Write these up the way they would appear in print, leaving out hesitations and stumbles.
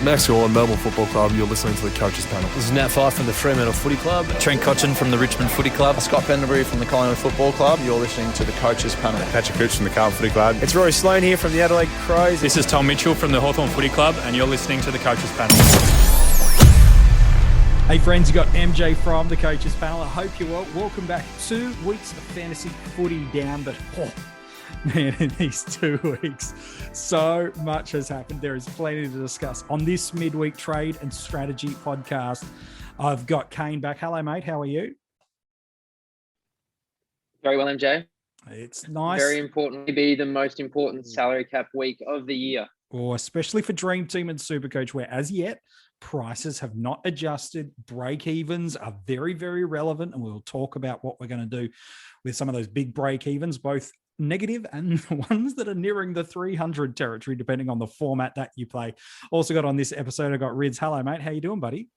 Max Gorlin, Melbourne Football Club. You're listening to the Coaches Panel. This is Nat Fyfe from the Fremantle Footy Club. Trent Cotchin from the Richmond Footy Club. Scott Pendlebury from the Collingwood Football Club. You're listening to the Coaches Panel. Patrick Cripps from the Carlton Footy Club. It's Rory Sloane here from the Adelaide Crows. This is Tom Mitchell from the Hawthorn Footy Club, and you're listening to the Coaches Panel. Hey friends, you got MJ from the Coaches Panel. I hope you're well. Welcome back. 2 weeks of fantasy footy down, but man, in these 2 weeks, so much has happened. There is plenty to discuss on this midweek trade and strategy podcast. I've got Kane back. Hello, mate. How are you? Very well, MJ. It's nice. Very important to be the most important salary cap week of the year. Or especially for Dream Team and SuperCoach, where as yet, prices have not adjusted. Break-evens are very, very relevant, and we'll talk about what we're going to do with some of those big break-evens, both negative and the ones that are nearing the 300 territory, depending on the format that you play. Also got on this episode, I got Rids. Hello, mate. How you doing, buddy?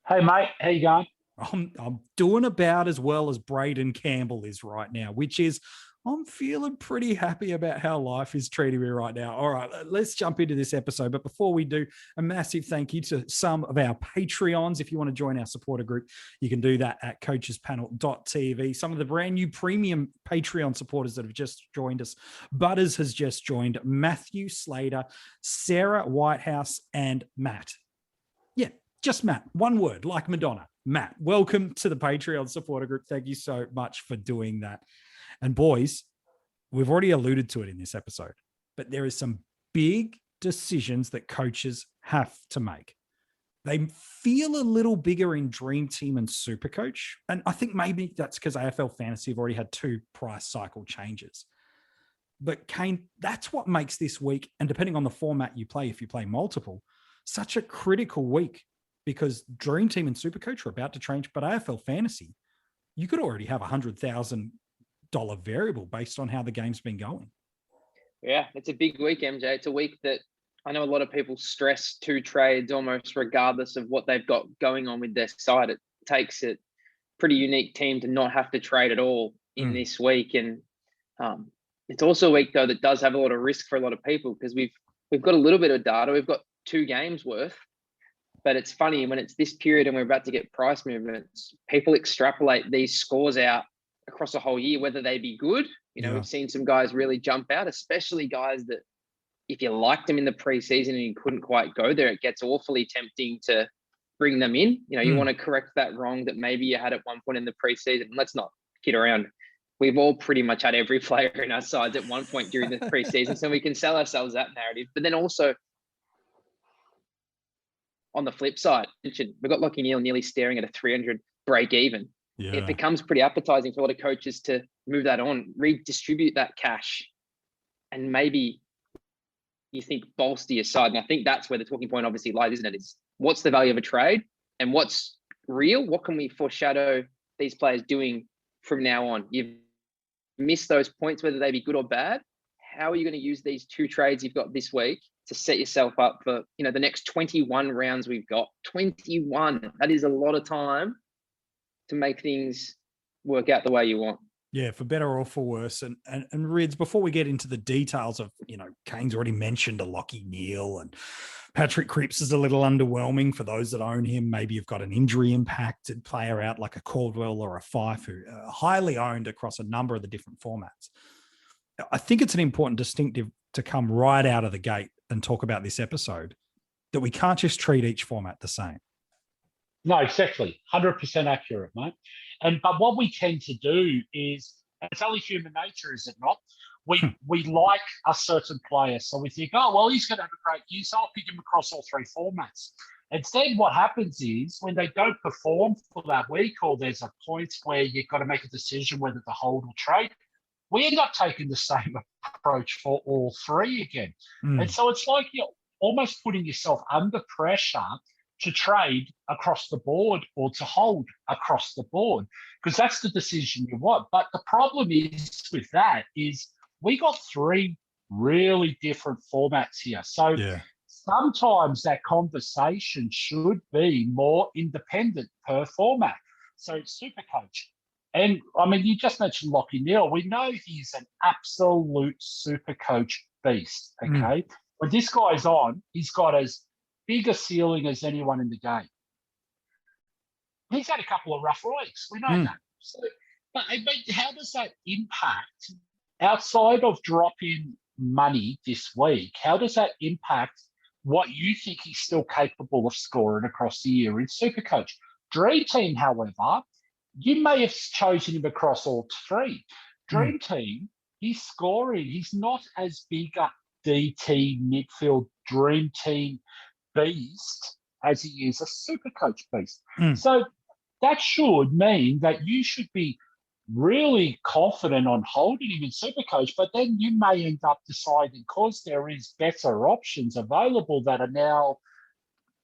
Hey, mate. How you going? I'm doing about as well as Braden Campbell is right now, which is I'm feeling pretty happy about how life is treating me right now. All right, let's jump into this episode. But before we do, a massive thank you to some of our Patreons. If you want to join our supporter group, you can do that at coachespanel.tv. Some of the brand new premium Patreon supporters that have just joined us. Butters has just joined, Matthew Slater, Sarah Whitehouse, and Matt. Yeah, just Matt. One word, like Madonna. Matt, welcome to the Patreon supporter group. Thank you so much for doing that. And boys, we've already alluded to it in this episode, but there is some big decisions that coaches have to make. They feel a little bigger in Dream Team and SuperCoach. And I think maybe that's because AFL Fantasy have already had 2 price cycle changes. But Kane, that's what makes this week, and depending on the format you play, if you play multiple, such a critical week, because Dream Team and SuperCoach are about to change, but AFL Fantasy, you could already have $100,000 variable based on how the game's been going. Yeah, it's a big week, MJ. It's a week that I know a lot of people stress 2 trades almost regardless of what they've got going on with their side. It takes a pretty unique team to not have to trade at all in this week. And it's also a week, though, that does have a lot of risk for a lot of people because we've got a little bit of data. We've got 2 games worth. But it's funny, when it's this period and we're about to get price movements, people extrapolate these scores out across a whole year, whether they be good. We've seen some guys really jump out, especially guys that if you liked them in the preseason and you couldn't quite go there, it gets awfully tempting to bring them in. You want to correct that wrong that maybe you had at one point in the preseason. Let's not kid around. We've all pretty much had every player in our sides at one point during the preseason, so we can sell ourselves that narrative. But then also, on the flip side, we've got Lachie Neale nearly staring at a 300 break even. Yeah. It becomes pretty appetizing for a lot of coaches to move that on, redistribute that cash, and maybe you think bolster your side. And I think that's where the talking point obviously lies, isn't it? Is what's the value of a trade and what's real? What can we foreshadow these players doing from now on? You've missed those points, whether they be good or bad. How are you going to use these 2 trades you've got this week to set yourself up for, the next 21 rounds we've got? 21. That is a lot of time to make things work out the way you want. Yeah, for better or for worse. And Rids, before we get into the details of, Kane's already mentioned a Lachie Neale, and Patrick Cripps is a little underwhelming for those that own him. Maybe you've got an injury impacted player out like a Caldwell or a Fyfe who are highly owned across a number of the different formats. I think it's an important distinctive to come right out of the gate and talk about this episode, that we can't just treat each format the same. No, exactly. 100% accurate, mate. But what we tend to do is, it's only human nature, is it not? We like a certain player. So we think, oh, well, he's going to have a great year, so I'll pick him across all 3 formats. Instead, what happens is when they don't perform for that week, or there's a point where you've got to make a decision whether to hold or trade, we end up taking the same approach for all 3 again. And so it's like you're almost putting yourself under pressure to trade across the board or to hold across the board, because that's the decision you want. But the problem is with that is we got 3 really different formats here. So sometimes that conversation should be more independent per format. So SuperCoach. And I mean, you just mentioned Lachie Neale. We know he's an absolute SuperCoach beast. Okay. When this guy's on, he's got as bigger ceiling as anyone in the game. He's had a couple of rough weeks. We know that. So, but how does that impact, outside of dropping money this week, how does that impact what you think he's still capable of scoring across the year in SuperCoach? Dream Team, however, you may have chosen him across all three. Dream Team, he's scoring. He's not as big a DT midfield Dream Team beast as he is a SuperCoach beast. So that should mean that you should be really confident on holding him in SuperCoach, but then you may end up deciding, because there is better options available that are now,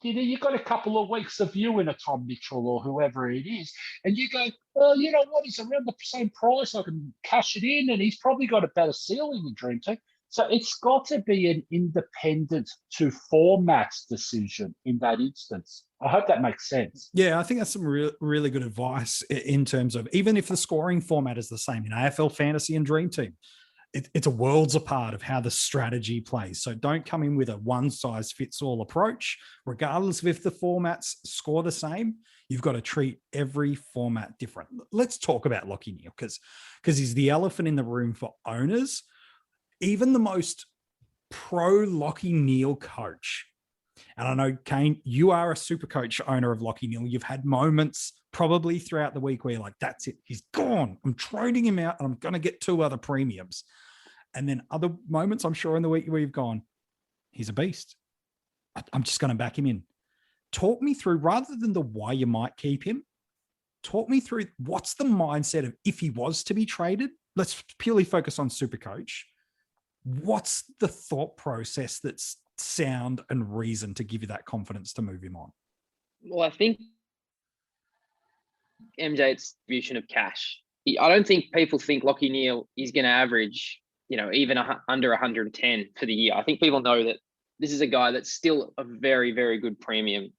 you've got a couple of weeks of you in a Tom Mitchell or whoever it is, and you go, well, you know what, he's around the same price, I can cash it in, and he's probably got a better ceiling than Dream Team. So it's got to be an independent to format decision in that instance. I hope that makes sense. Yeah, I think that's some really good advice in terms of, even if the scoring format is the same in AFL Fantasy and Dream Team, it's a worlds apart of how the strategy plays. So don't come in with a one-size-fits-all approach. Regardless of if the formats score the same, you've got to treat every format different. Let's talk about Lachie Neale, because he's the elephant in the room for owners. Even the most pro Lachie Neale coach, and I know, Kane, you are a SuperCoach owner of Lachie Neale. You've had moments probably throughout the week where you're like, that's it, he's gone. I'm trading him out and I'm going to get 2 other premiums. And then other moments, I'm sure, in the week where you've gone, he's a beast. I'm just going to back him in. Talk me through, rather than the why you might keep him, talk me through what's the mindset of, if he was to be traded, let's purely focus on SuperCoach. What's the thought process that's sound and reason to give you that confidence to move him on? Well, I think, MJ, it's distribution of cash. I don't think people think Lachie Neale is going to average, even under 110 for the year. I think people know that this is a guy that's still a very, very good premium.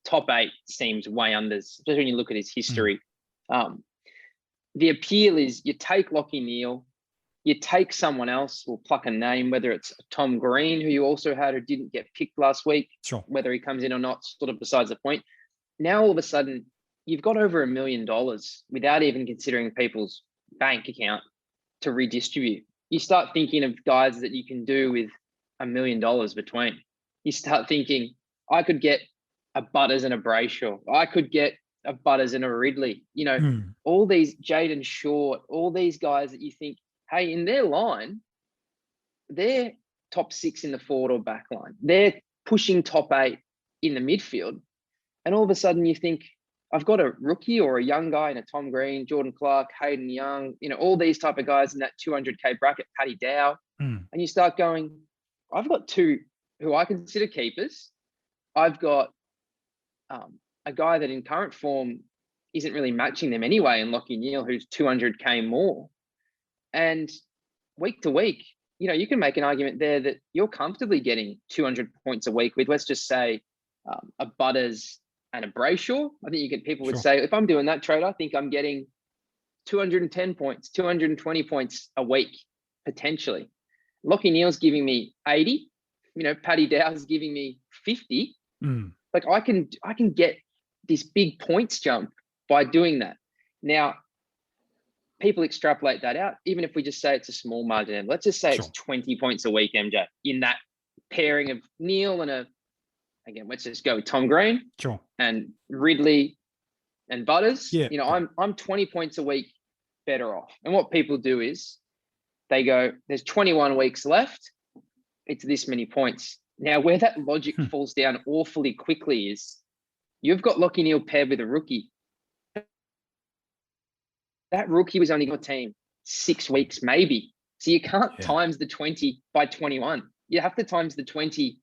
Top 8 seems way unders, just when you look at his history. The appeal is, you take Lachie Neale, you take someone else, we'll pluck a name, whether it's Tom Green, who you also had, who didn't get picked last week, sure, whether he comes in or not, sort of besides the point. Now, all of a sudden, you've got over $1 million without even considering people's bank account to redistribute. You start thinking of guys that you can do with $1 million between. You start thinking, I could get a Butters and a Brayshaw. I could get a Butters and a Ridley. All these Jaden Short, all these guys that you think, hey, in their line, they're top 6 in the forward or back line. They're pushing top 8 in the midfield. And all of a sudden you think, I've got a rookie or a young guy in a Tom Green, Jordan Clark, Hayden Young, all these type of guys in that 200K bracket, Paddy Dow. And you start going, I've got 2 who I consider keepers. I've got a guy that in current form isn't really matching them anyway, in Lachie Neale, who's 200K more. And week to week, you can make an argument there that you're comfortably getting 200 points a week with, let's just say, a Butters and a Brayshaw. I think people would say, if I'm doing that trade, I think I'm getting 210 points, 220 points a week, potentially. Lachie Neale's giving me 80. Paddy Dow's giving me 50. Like, I can get this big points jump by doing that. Now, people extrapolate that out, even if we just say it's a small margin. Let's just say it's 20 points a week, MJ, in that pairing of Neale and again, let's just go with Tom Green and Ridley and Butters. I'm 20 points a week better off. And what people do is they go, there's 21 weeks left. It's this many points. Now, where that logic falls down awfully quickly is, you've got Lachie Neale paired with a rookie. That rookie was only on the team 6 weeks, maybe. So you can't times the 20 by 21. You have to times the 20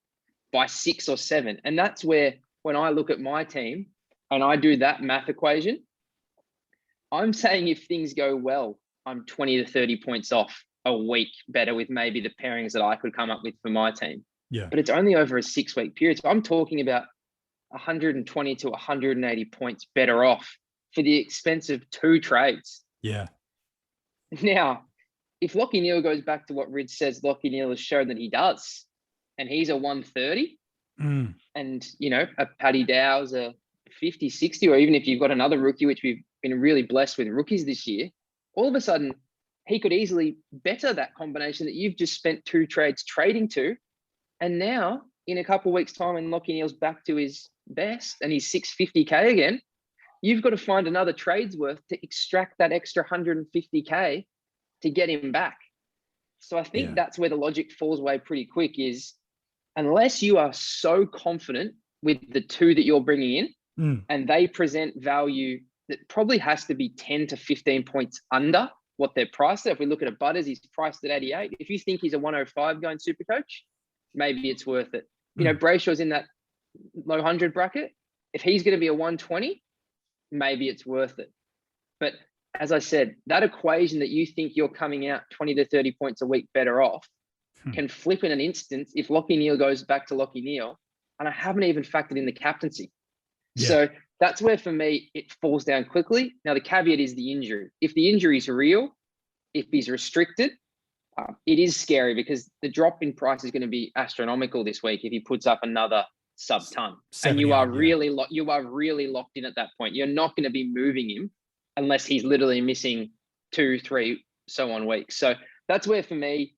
by 6 or 7. And that's where, when I look at my team and I do that math equation, I'm saying if things go well, I'm 20 to 30 points off a week better with maybe the pairings that I could come up with for my team. Yeah. But it's only over a 6-week period. So I'm talking about 120 to 180 points better off for the expense of 2 trades. Yeah. Now, if Lachie Neale goes back to what Rid says Lachie Neale has shown that he does, and he's a 130, And, a Paddy Dow's a 50, 60, or even if you've got another rookie, which we've been really blessed with rookies this year, all of a sudden he could easily better that combination that you've just spent 2 trades trading to. And now in a couple of weeks' time, when Lachie Neale's back to his best and he's 650K again, you've got to find another trade's worth to extract that extra 150K to get him back. So I think that's where the logic falls away pretty quick, is unless you are so confident with the 2 that you're bringing in and they present value that probably has to be 10 to 15 points under what they're priced at. If we look at a Butters, he's priced at 88. If you think he's a 105 going SuperCoach, maybe it's worth it. Brayshaw's in that low 100 bracket. If he's going to be a 120, maybe it's worth it. But as I said, that equation that you think you're coming out 20 to 30 points a week better off can flip in an instant if Lachie Neale goes back to Lachie Neale. And I haven't even factored in the captaincy. Yeah. So that's where, for me, it falls down quickly. Now, the caveat is the injury. If the injury is real, if he's restricted, it is scary because the drop in price is going to be astronomical this week if he puts up another sub-ton. And you are really locked in at that point. You're not going to be moving him unless he's literally missing 2, 3, so on weeks. So that's where, for me,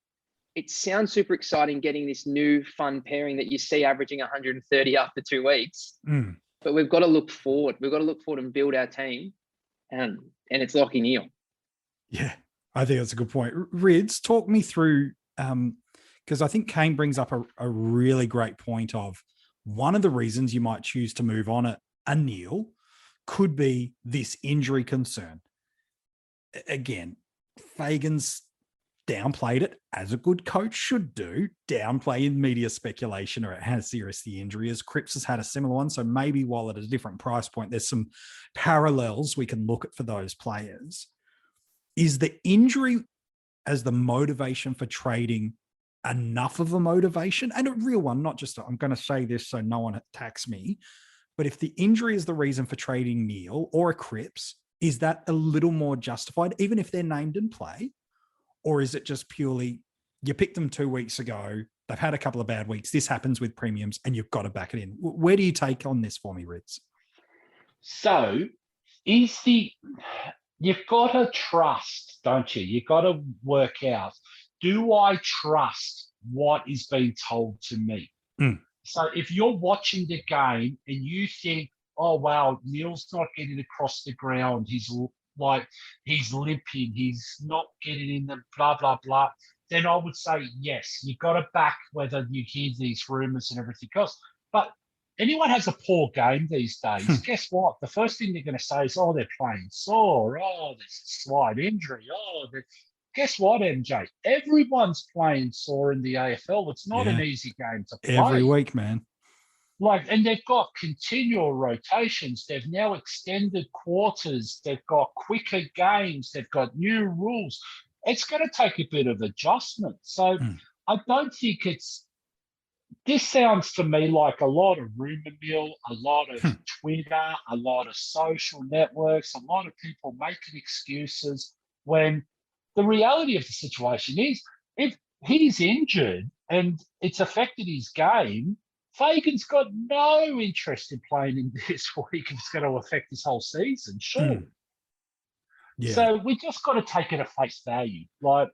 it sounds super exciting getting this new fun pairing that you see averaging 130 after 2 weeks. But we've got to look forward. We've got to look forward and build our team. And it's Lachie Neale. Yeah, I think that's a good point. Rids, talk me through, because I think Kane brings up a really great point of one of the reasons you might choose to move on at a Neale could be this injury concern. Again, Fagan's downplayed it, as a good coach should do, downplay in media speculation or how serious the injury is. Cripps has had a similar one, so maybe while at a different price point, there's some parallels we can look at for those players. Is the injury as the motivation for trading enough of a motivation, and a real one, not just, I'm going to say this so no one attacks me, but if the injury is the reason for trading Neale or a Cripps, is that a little more justified, even if they're named in play? Or is it just purely, you picked them 2 weeks ago, they've had a couple of bad weeks, this happens with premiums, and you've got to back it in? Where do you take on this for me, Ritz? So you've got to trust, don't you? You've got to work out, do I trust what is being told to me? So if you're watching the game and you think, oh, wow, Neale's not getting across the ground, he's limping, he's not getting in the blah, blah, blah, then I would say, yes, you've got to back whether you hear these rumors and everything else. But anyone has a poor game these days, guess what? The first thing they're going to say is, oh, they're playing sore. Oh, there's a slight injury. Oh, guess what, MJ? Everyone's playing sore in the AFL. It's not an easy game to play. Every week, man. And they've got continual rotations. They've now extended quarters. They've got quicker games. They've got new rules. It's going to take a bit of adjustment. So I don't think this sounds to me like a lot of rumor mill, a lot of Twitter, a lot of social networks, a lot of people making excuses, when the reality of the situation is, if he's injured and it's affected his game, Fagan's got no interest in playing in this week. It's going to affect his whole season, sure. So we just got to take it at face value. Like,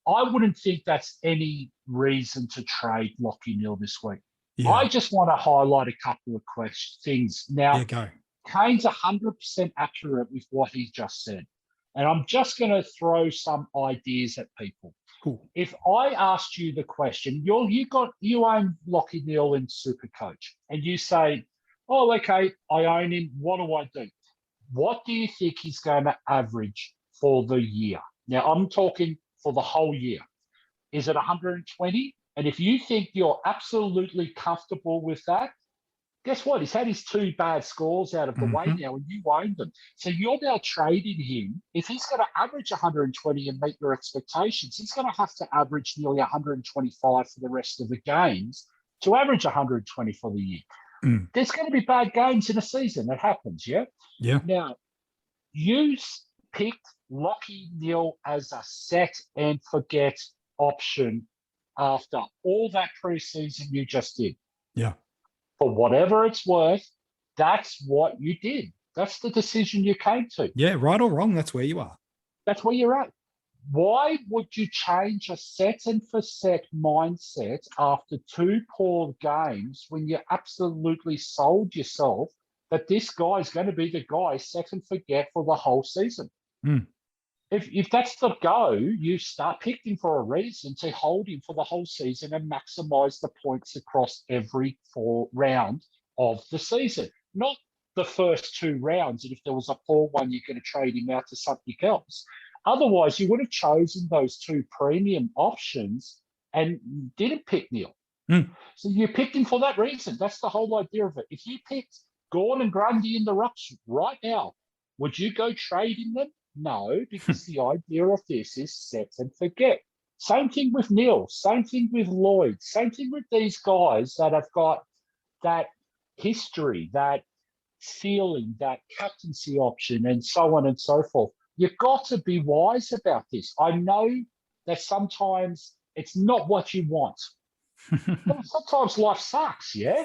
I wouldn't think that's any reason to trade Lachie Neale this week. I just want to highlight a couple of things. Now, Kane's 100% accurate with what he just said. And I'm just going to throw some ideas at people. Cool. If I asked you the question, you own Lachie Neale in SuperCoach, and you say, oh, okay, I own him. What do I do? What do you think he's going to average for the year? Now, I'm talking for the whole year. Is it 120? And if you think you're absolutely comfortable with that, guess what? He's had his 2 bad scores out of the way now, and you own them. So you're now trading him. If he's going to average 120 and meet your expectations, he's going to have to average nearly 125 for the rest of the games to average 120 for the year. There's going to be bad games in a season. That happens, yeah? Now, you picked Lachie Neale as a set and forget option after all that preseason you just did. for whatever it's worth, that's what you did. That's the decision you came to. Yeah, right or wrong, that's where you are. That's where you're at. Why would you change a set and for set mindset after 2 poor games when you absolutely sold yourself that this guy is going to be the guy set and forget for the whole season? Mm. If that's the go, you start picking for a reason to hold him for the whole season and maximize the points across every 4 round of the season, not the first 2 rounds. And if there was a poor one, you're going to trade him out to something else. Otherwise, you would have chosen those 2 premium options and didn't pick Neale. Mm. So you picked him for that reason. That's the whole idea of it. If you picked Gawn and Grundy in the rucks right now, would you go trading them? No, because the idea of this is set and forget. Same thing with Neale. Same thing with Lloyd. Same thing with these guys that have got that history, that ceiling, that captaincy option, and so on and so forth. You've got to be wise about this. I know that sometimes it's not what you want. Sometimes life sucks, yeah?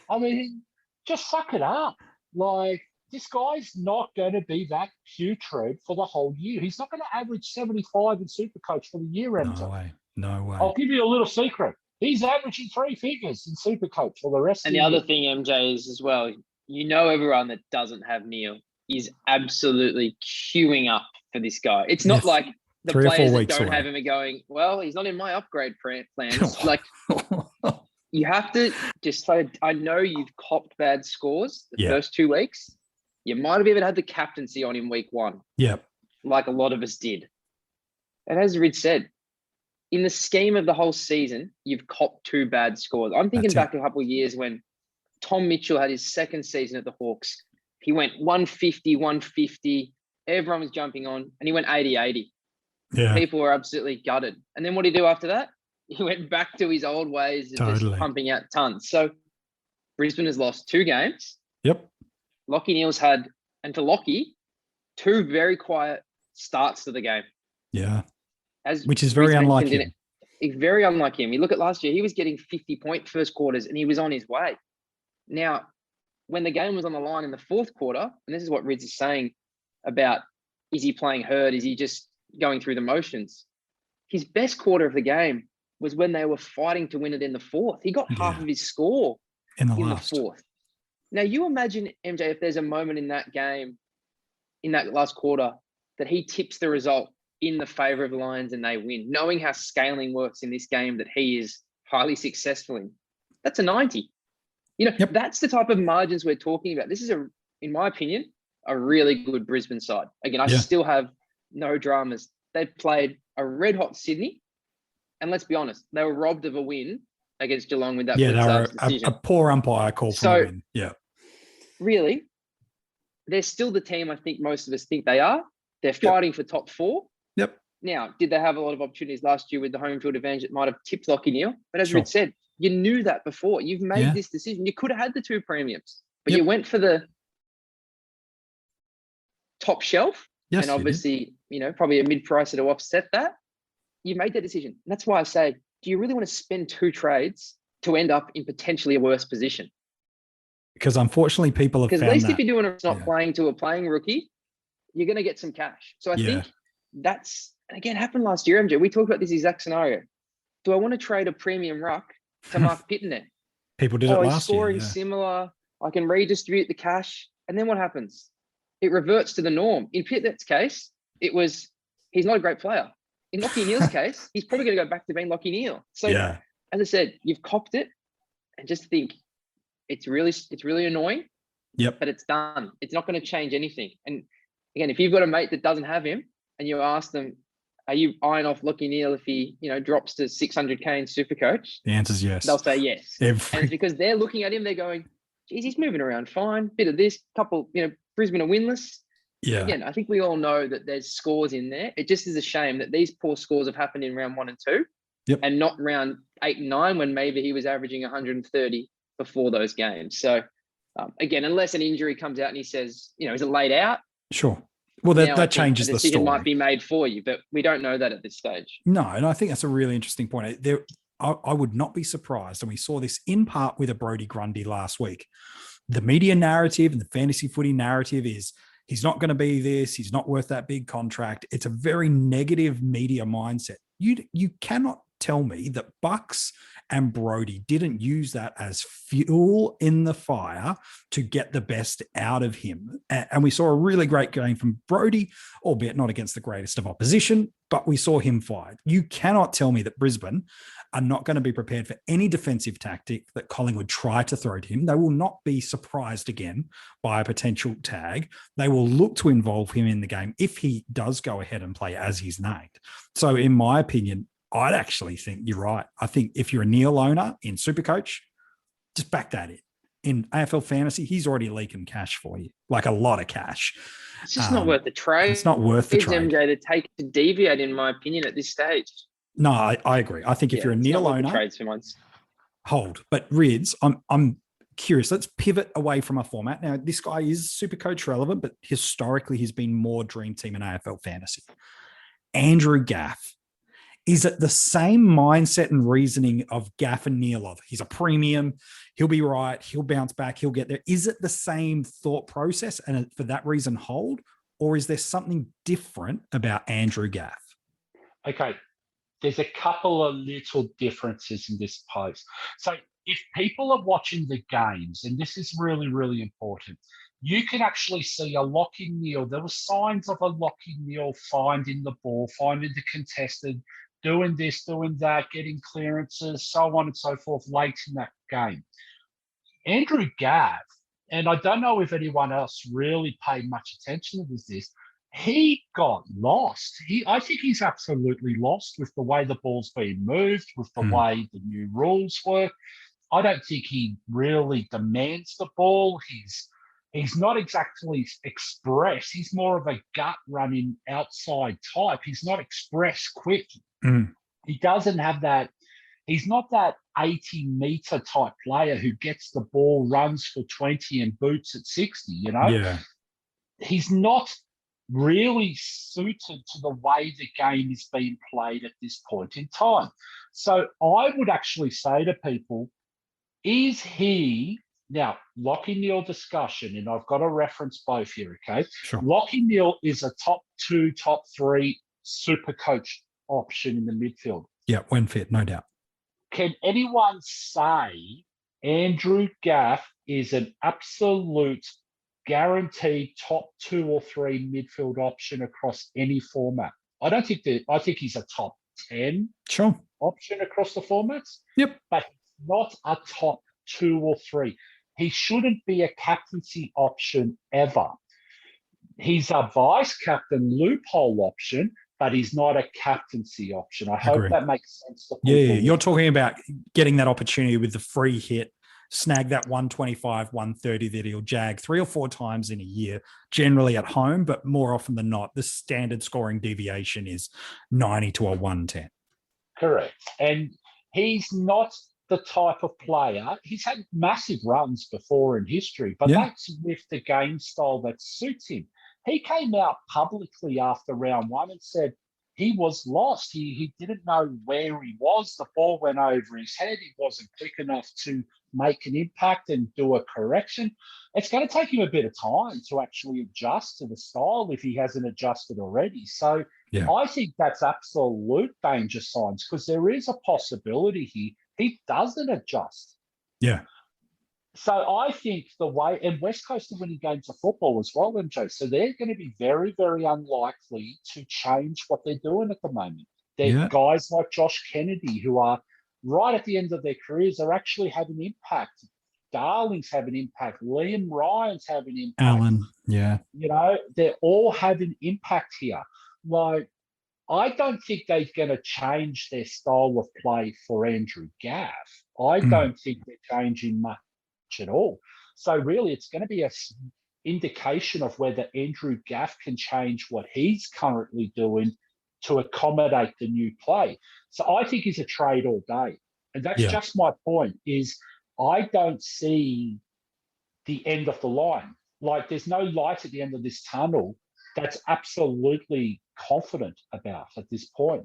I mean, just suck it up. Like, this guy's not going to be that putrid for the whole year. He's not going to average 75 in SuperCoach for the year end. No way. I'll give you a little secret. He's averaging 3 figures in SuperCoach for the rest of the year. And the other thing, MJ, is as well, everyone that doesn't have Neale is absolutely queuing up for this guy. It's not like the 3 or 4 players that weeks don't away. have him are going, well, he's not in my upgrade plans. Like, you have to just say, I know you've copped bad scores the first 2 weeks. You might have even had the captaincy on him week 1. Yep. Like a lot of us did. And as Rid said, in the scheme of the whole season, you've copped 2 bad scores. I'm thinking back a couple of years when Tom Mitchell had his second season at the Hawks. He went 150, 150. Everyone was jumping on, and he went 80, 80. Yeah. People were absolutely gutted. And then what did he do after that? He went back to his old ways of just pumping out tons. So Brisbane has lost 2 games. Yep. Lachie Neale's had, and for Lachie, 2 very quiet starts to the game. Yeah. As which is very unlike him. Very unlike him. You look at last year, he was getting 50-point first quarters and he was on his way. Now, when the game was on the line in the 4th quarter, and this is what Rids is saying about, is he playing hurt? Is he just going through the motions? His best quarter of the game was when they were fighting to win it in the 4th. He got half of his score in the 4th. Now, you imagine, MJ, if there's a moment in that game, in that last quarter, that he tips the result in the favour of the Lions and they win, knowing how scaling works in this game that he is highly successful in. That's a 90. That's the type of margins we're talking about. This is, in my opinion, a really good Brisbane side. Again, I still have no dramas. They've played a red-hot Sydney, and let's be honest, they were robbed of a win against Geelong with that decision. A poor umpire call for a win. Yeah. Really, they're still the team I think most of us think they are. They're fighting for top 4. Yep. Now, did they have a lot of opportunities last year with the home field advantage that might have tipped Lachie Neale? But as Rich said, you knew that before. You've made this decision. You could have had the 2 premiums, but you went for the top shelf. Yes, and obviously, probably a mid-pricer to offset that. You made that decision. And that's why I say, do you really want to spend 2 trades to end up in potentially a worse position? Because unfortunately, people have found that. Because at least if you're doing it, not playing to a playing rookie, you're going to get some cash. So I think that's, and again, happened last year, MJ. We talked about this exact scenario. Do I want to trade a premium ruck to Mark Pittonet? People did it last year. He's scoring similar. I can redistribute the cash. And then what happens? It reverts to the norm. In Pittonet's case, it was, he's not a great player. In Lachie Neale's case, he's probably going to go back to being Lachie Neale. So as I said, you've copped it and just think it's really annoying. Yep. But it's done. It's not going to change anything. And again, if you've got a mate that doesn't have him and you ask them, are you eyeing off Lachie Neale if he, drops to 600K in SuperCoach? The answer is yes. They'll say yes. And it's because they're looking at him, they're going, geez, he's moving around fine. Bit of this, couple, Brisbane are winless. Yeah. Again, I think we all know that there's scores in there. It just is a shame that these poor scores have happened in round 1 and 2 and not round 8 and 9 when maybe he was averaging 130 before those games. So again, unless an injury comes out and he says, is it laid out? Sure. Well, that changes the story. Might be made for you, but we don't know that at this stage. No, and I think that's a really interesting point. I would not be surprised, and we saw this in part with a Brodie Grundy last week. The media narrative and the fantasy footy narrative is he's not going to be this, he's not worth that big contract. It's a very negative media mindset. You cannot tell me that Bucks and Brodie didn't use that as fuel in the fire to get the best out of him. And we saw a really great game from Brodie, albeit not against the greatest of opposition, but we saw him fired. You cannot tell me that Brisbane are not going to be prepared for any defensive tactic that Collingwood try to throw to him. They will not be surprised again by a potential tag. They will look to involve him in the game if he does go ahead and play as he's named. So in my opinion, I'd actually think you're right. I think if you're a Neale owner in SuperCoach, just back that in. In AFL Fantasy, he's already leaking cash for you, like a lot of cash. It's just not worth the trade. It's not worth the trade. MJ to deviate, in my opinion, at this stage. No, I agree. I think if you're a Neale owner, trade someone's hold. But Rids, I'm curious. Let's pivot away from a format. Now, this guy is SuperCoach relevant, but historically he's been more Dream Team and AFL Fantasy. Andrew Gaff. Is it the same mindset and reasoning of Gaff and Neale of he's a premium, he'll be right, he'll bounce back, he'll get there? Is it the same thought process and for that reason hold? Or is there something different about Andrew Gaff? Okay, there's a couple of little differences in this post. So if people are watching the games, and this is really, really important, you can actually see a Lachie Neale. There were signs of a Lachie Neale finding the ball, finding the contested, doing this, doing that, getting clearances, so on and so forth late in that game. Andrew Gaff, and I don't know if anyone else really paid much attention to this, he got lost. I think he's absolutely lost with the way the ball's being moved, with the way the new rules work. I don't think he really demands the ball. He's not exactly express. He's more of a gut running outside type. He's not express quick. He doesn't have that. He's not that 80-meter type player who gets the ball, runs for 20 and boots at 60, you know? Yeah. He's not really suited to the way the game is being played at this point in time. So I would actually say to people, is he... Now, Lachie Neale discussion, and I've got to reference both here, okay? Sure. Lachie Neale is a top 2, top 3 SuperCoach option in the midfield. Yeah, when fit, no doubt. Can anyone say Andrew Gaff is an absolute guaranteed top 2 or 3 midfield option across any format? I think he's a top 10 option across the formats. Yep. But he's not a top 2 or 3. He shouldn't be a captaincy option ever. He's a vice captain loophole option, but he's not a captaincy option. I hope that makes sense to people. Yeah, you're talking about getting that opportunity with the free hit, snag that 125, 130 that he'll jag 3 or 4 times in a year, generally at home, but more often than not, the standard scoring deviation is 90 to a 110. Correct. And he's not the type of player. He's had massive runs before in history, but that's with the game style that suits him. He came out publicly after round 1 and said he was lost. He didn't know where he was. The ball went over his head. He wasn't quick enough to make an impact and do a correction. It's going to take him a bit of time to actually adjust to the style if he hasn't adjusted already. So I think that's absolute danger signs because there is a possibility here he doesn't adjust. Yeah. So I think the way, and West Coast are winning games of football as well, MJ. So they're going to be very, very unlikely to change what they're doing at the moment. They're guys like Josh Kennedy who are right at the end of their careers are actually having impact. Darling's having impact. Liam Ryan's having impact. Allen, yeah. You know, they're all having impact here. Like, I don't think they're going to change their style of play for Andrew Gaff. I don't think they're changing much at all. So really, it's going to be an indication of whether Andrew Gaff can change what he's currently doing to accommodate the new play. So I think he's a trade all day. And that's just my point, is I don't see the end of the line. Like, there's no light at the end of this tunnel that's absolutely confident about at this point.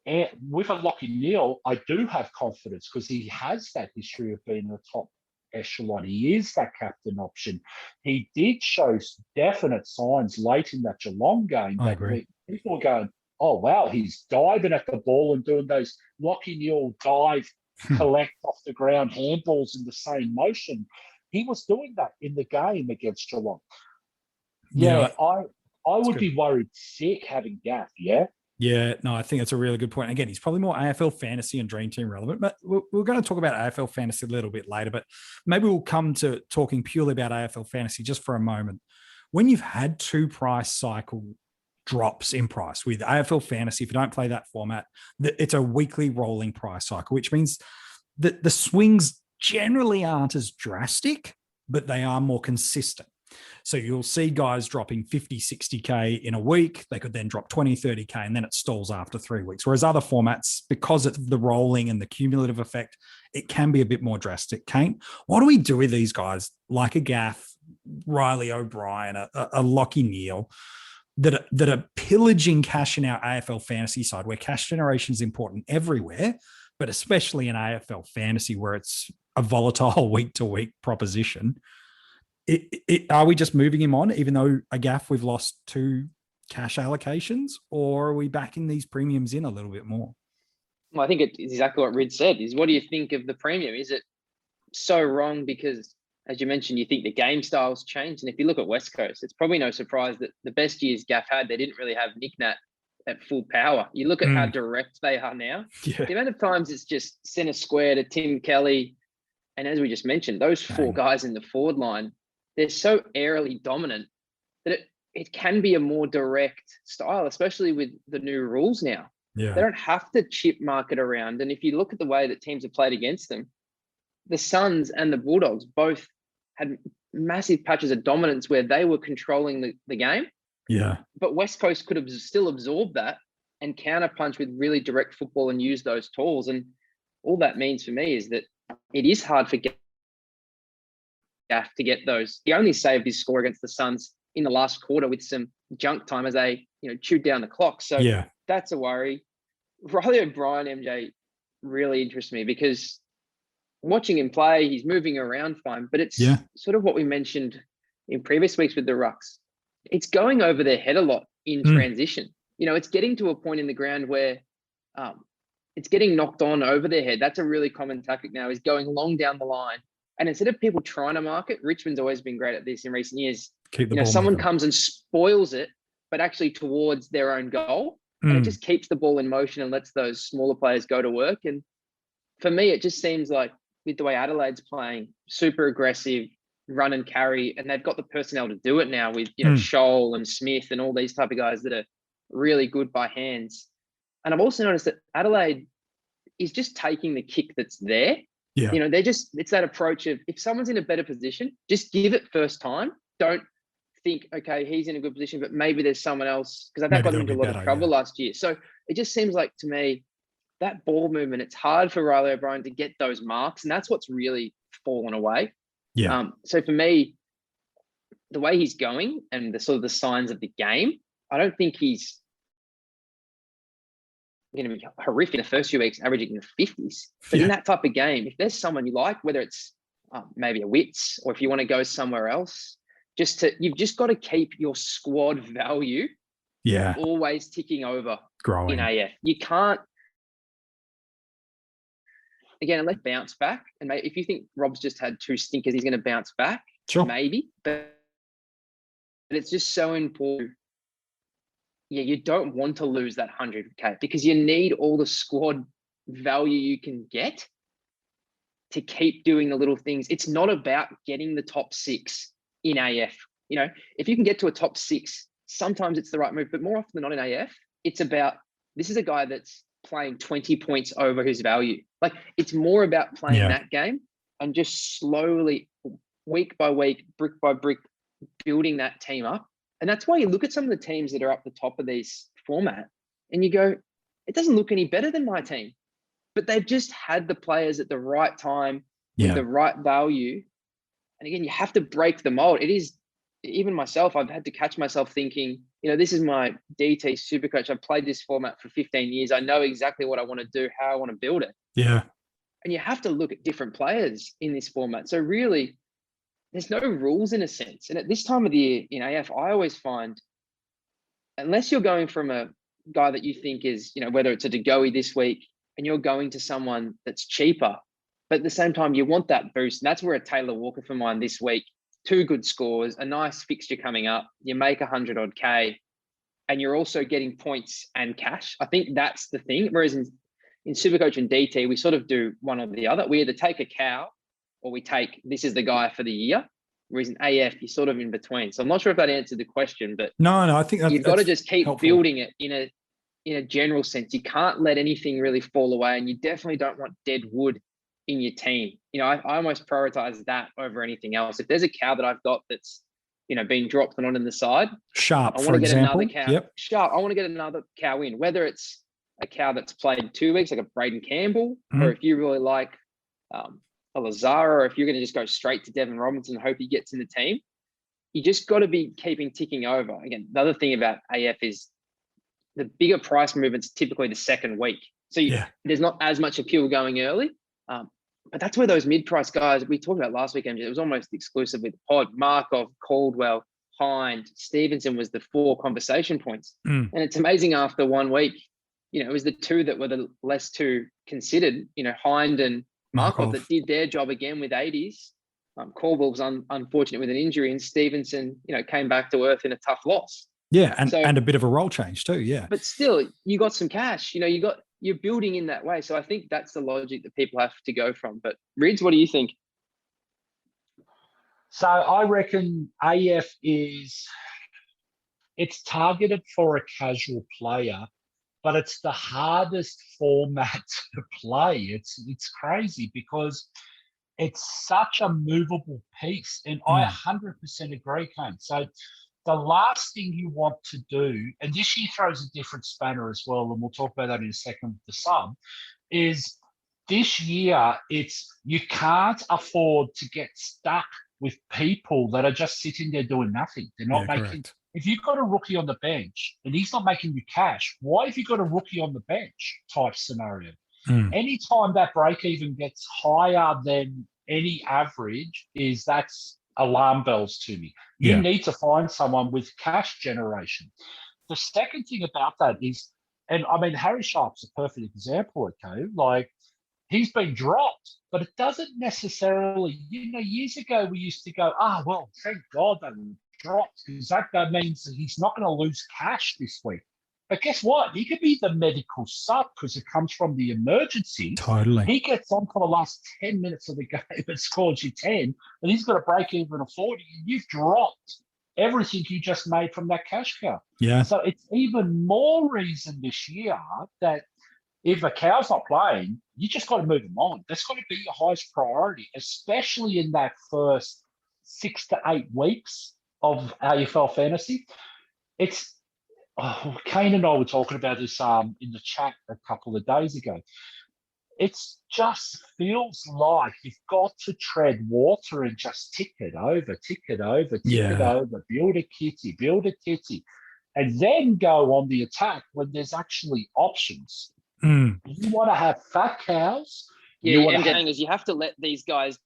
And with a Lachie Neale, I do have confidence because he has that history of being in the top echelon. He is that captain option. He did show definite signs late in that Geelong game. I agree. People were going, oh, wow, he's diving at the ball and doing those Lachie Neale dive, collect off the ground handballs in the same motion. He was doing that in the game against Geelong. Yeah, I would be worried sick having Gaff, yeah? Yeah, no, I think that's a really good point. Again, he's probably more AFL fantasy and dream team relevant, but we're going to talk about AFL fantasy a little bit later, but maybe we'll come to talking purely about AFL fantasy just for a moment. When you've had 2 price cycle drops in price with AFL fantasy, if you don't play that format, it's a weekly rolling price cycle, which means that the swings generally aren't as drastic, but they are more consistent. So you'll see guys dropping 50, 60K in a week. They could then drop 20, 30K, and then it stalls after 3 weeks. Whereas other formats, because it's the rolling and the cumulative effect, it can be a bit more drastic. Kane, what do we do with these guys like a Gaff, Riley O'Brien, a Lachie Neale, that are pillaging cash in our AFL fantasy side, where cash generation is important everywhere, but especially in AFL fantasy, where it's a volatile week-to-week proposition? Are we just moving him on, even though a Gaff we've lost 2 cash allocations, or are we backing these premiums in a little bit more? Well, I think it's exactly what Rid said, is what do you think of the premium? Is it so wrong because, as you mentioned, you think the game style's changed? And if you look at West Coast, it's probably no surprise that the best years Gaff had, they didn't really have Nick Nat at full power. You look at how direct they are now. Yeah. The amount of times it's just centre square to Tim Kelly, and as we just mentioned, those 4 guys in the forward line, they're so airily dominant that it can be a more direct style, especially with the new rules now. Yeah. They don't have to chip market around. And if you look at the way that teams have played against them, the Suns and the Bulldogs both had massive patches of dominance where they were controlling the game. Yeah. But West Coast could have still absorbed that and counterpunch with really direct football and use those tools. And all that means for me is that it is hard for Gaff to get those. He only saved his score against the Suns in the last quarter with some junk time as they, chewed down the clock. So that's a worry. Riley O'Brien, MJ, really interests me because watching him play, he's moving around fine, but it's sort of what we mentioned in previous weeks with the rucks. It's going over their head a lot in transition. It's getting to a point in the ground where it's getting knocked on over their head. That's a really common tactic now, is going long down the line. And instead of people trying to mark it, Richmond's always been great at this in recent years. Someone comes and spoils it, but actually towards their own goal. And it just keeps the ball in motion and lets those smaller players go to work. And for me, it just seems like with the way Adelaide's playing, super aggressive, run and carry, and they've got the personnel to do it now with, Scholl and Smith and all these type of guys that are really good by hands. And I've also noticed that Adelaide is just taking the kick that's there. Yeah. It's that approach of, if someone's in a better position, just give it first time. Don't think, okay, he's in a good position, but maybe there's someone else, because that got him into a lot of trouble last year. So it just seems like, to me, that ball movement, it's hard for Riley O'Brien to get those marks, and that's what's really fallen away. Yeah. So for me, the way he's going and the sort of the signs of the game, I don't think he's going to be horrific in the first few weeks, averaging in the 50s. But in that type of game, if there's someone you like, whether it's maybe a Wits, or if you want to go somewhere else, you've just got to keep your squad value always ticking over, growing in AF. You can't, again, unless bounce back. And if you think Rob's just had 2 stinkers, he's going to bounce back, maybe. But it's just so important. Yeah, you don't want to lose that 100K because you need all the squad value you can get to keep doing the little things. It's not about getting the top 6 in AF. If you can get to a top 6, sometimes it's the right move, but more often than not in AF, it's about, this is a guy that's playing 20 points over his value. Like, it's more about playing that game and just slowly, week by week, brick by brick, building that team up. And that's why you look at some of the teams that are up the top of these format and you go, it doesn't look any better than my team. But they've just had the players at the right time with the right value. And again, you have to break the mold. It is even myself, I've had to catch myself thinking, this is my DT SuperCoach. I've played this format for 15 years. I know exactly what I want to do, how I want to build it. Yeah. And you have to look at different players in this format. So really, there's no rules in a sense. And at this time of the year in AF, I always find, unless you're going from a guy that you think is, whether it's a DeGoey this week and you're going to someone that's cheaper, but at the same time, you want that boost. And that's where a Taylor Walker for mine this week, 2 good scores, a nice fixture coming up, you make 100 odd K, and you're also getting points and cash. I think that's the thing. Whereas in SuperCoach and DT, we sort of do one or the other. We either take a cow or we take, this is the guy for the year. Whereas in AF, you're sort of in between. So I'm not sure if that answered the question, but no, I think you've got to just keep helpful. building it in a general sense. You can't let anything really fall away, and you definitely don't want dead wood in your team. I almost prioritize that over anything else. If there's a cow that I've got that's, been dropped and on in the side, Sharp, I for want to get example. another cow. Yep. Sharp. I want to get another cow in, whether it's a cow that's played 2 weeks, like a Braden Campbell, or if you really like a Lazara, or if you're going to just go straight to Devon Robinson and hope he gets in the team, you just got to be keeping ticking over. Again, the other thing about AF is the bigger price movements typically the second week. So there's not as much appeal going early. But that's where those mid-price guys we talked about last week, MJ, it was almost exclusive with Pod, Markov, Caldwell, Hind, Stevenson was the 4 conversation points. And it's amazing after 1 week, it was the 2 that were the less 2 considered, Hind and Markov that did their job again with 80s. Caldwell was unfortunate with an injury, and Stevenson, came back to earth in a tough loss. Yeah, and a bit of a role change too, yeah. But still, you got some cash, you're building in that way. So I think that's the logic that people have to go from. But Rids, what do you think? So I reckon AF it's targeted for a casual player, but it's the hardest format to play. It's crazy because it's such a movable piece. And I 100% agree, Kane. So the last thing you want to do, and this year throws a different spanner as well, and we'll talk about that in a second with the sub, is this year you can't afford to get stuck with people that are just sitting there doing nothing. They're not making. Correct. If you've got a rookie on the bench and he's not making you cash, why have you got a rookie on the bench type scenario? Anytime that break even gets higher than any average, that's alarm bells to me. You need to find someone with cash generation. The second thing about that is, and I mean, Harry Sharp's a perfect example, okay? Like, he's been dropped, but it doesn't necessarily, years ago we used to go, well, thank God they were dropped, because that means that he's not going to lose cash this week. But guess what? He could be the medical sub because it comes from the emergency. Totally. He gets on for the last 10 minutes of the game and scores you 10, and he's got a break even of 40. And you've dropped everything you just made from that cash cow. Yeah. So it's even more reason this year that if a cow's not playing, you just got to move them on. That's got to be your highest priority, especially in that first 6 to 8 weeks of AFL fantasy. Kane and I were talking about this in the chat a couple of days ago. It just feels like you've got to tread water and just tick it over, build a kitty, and then go on the attack when there's actually options. You want to have fat cows. You have to let these guys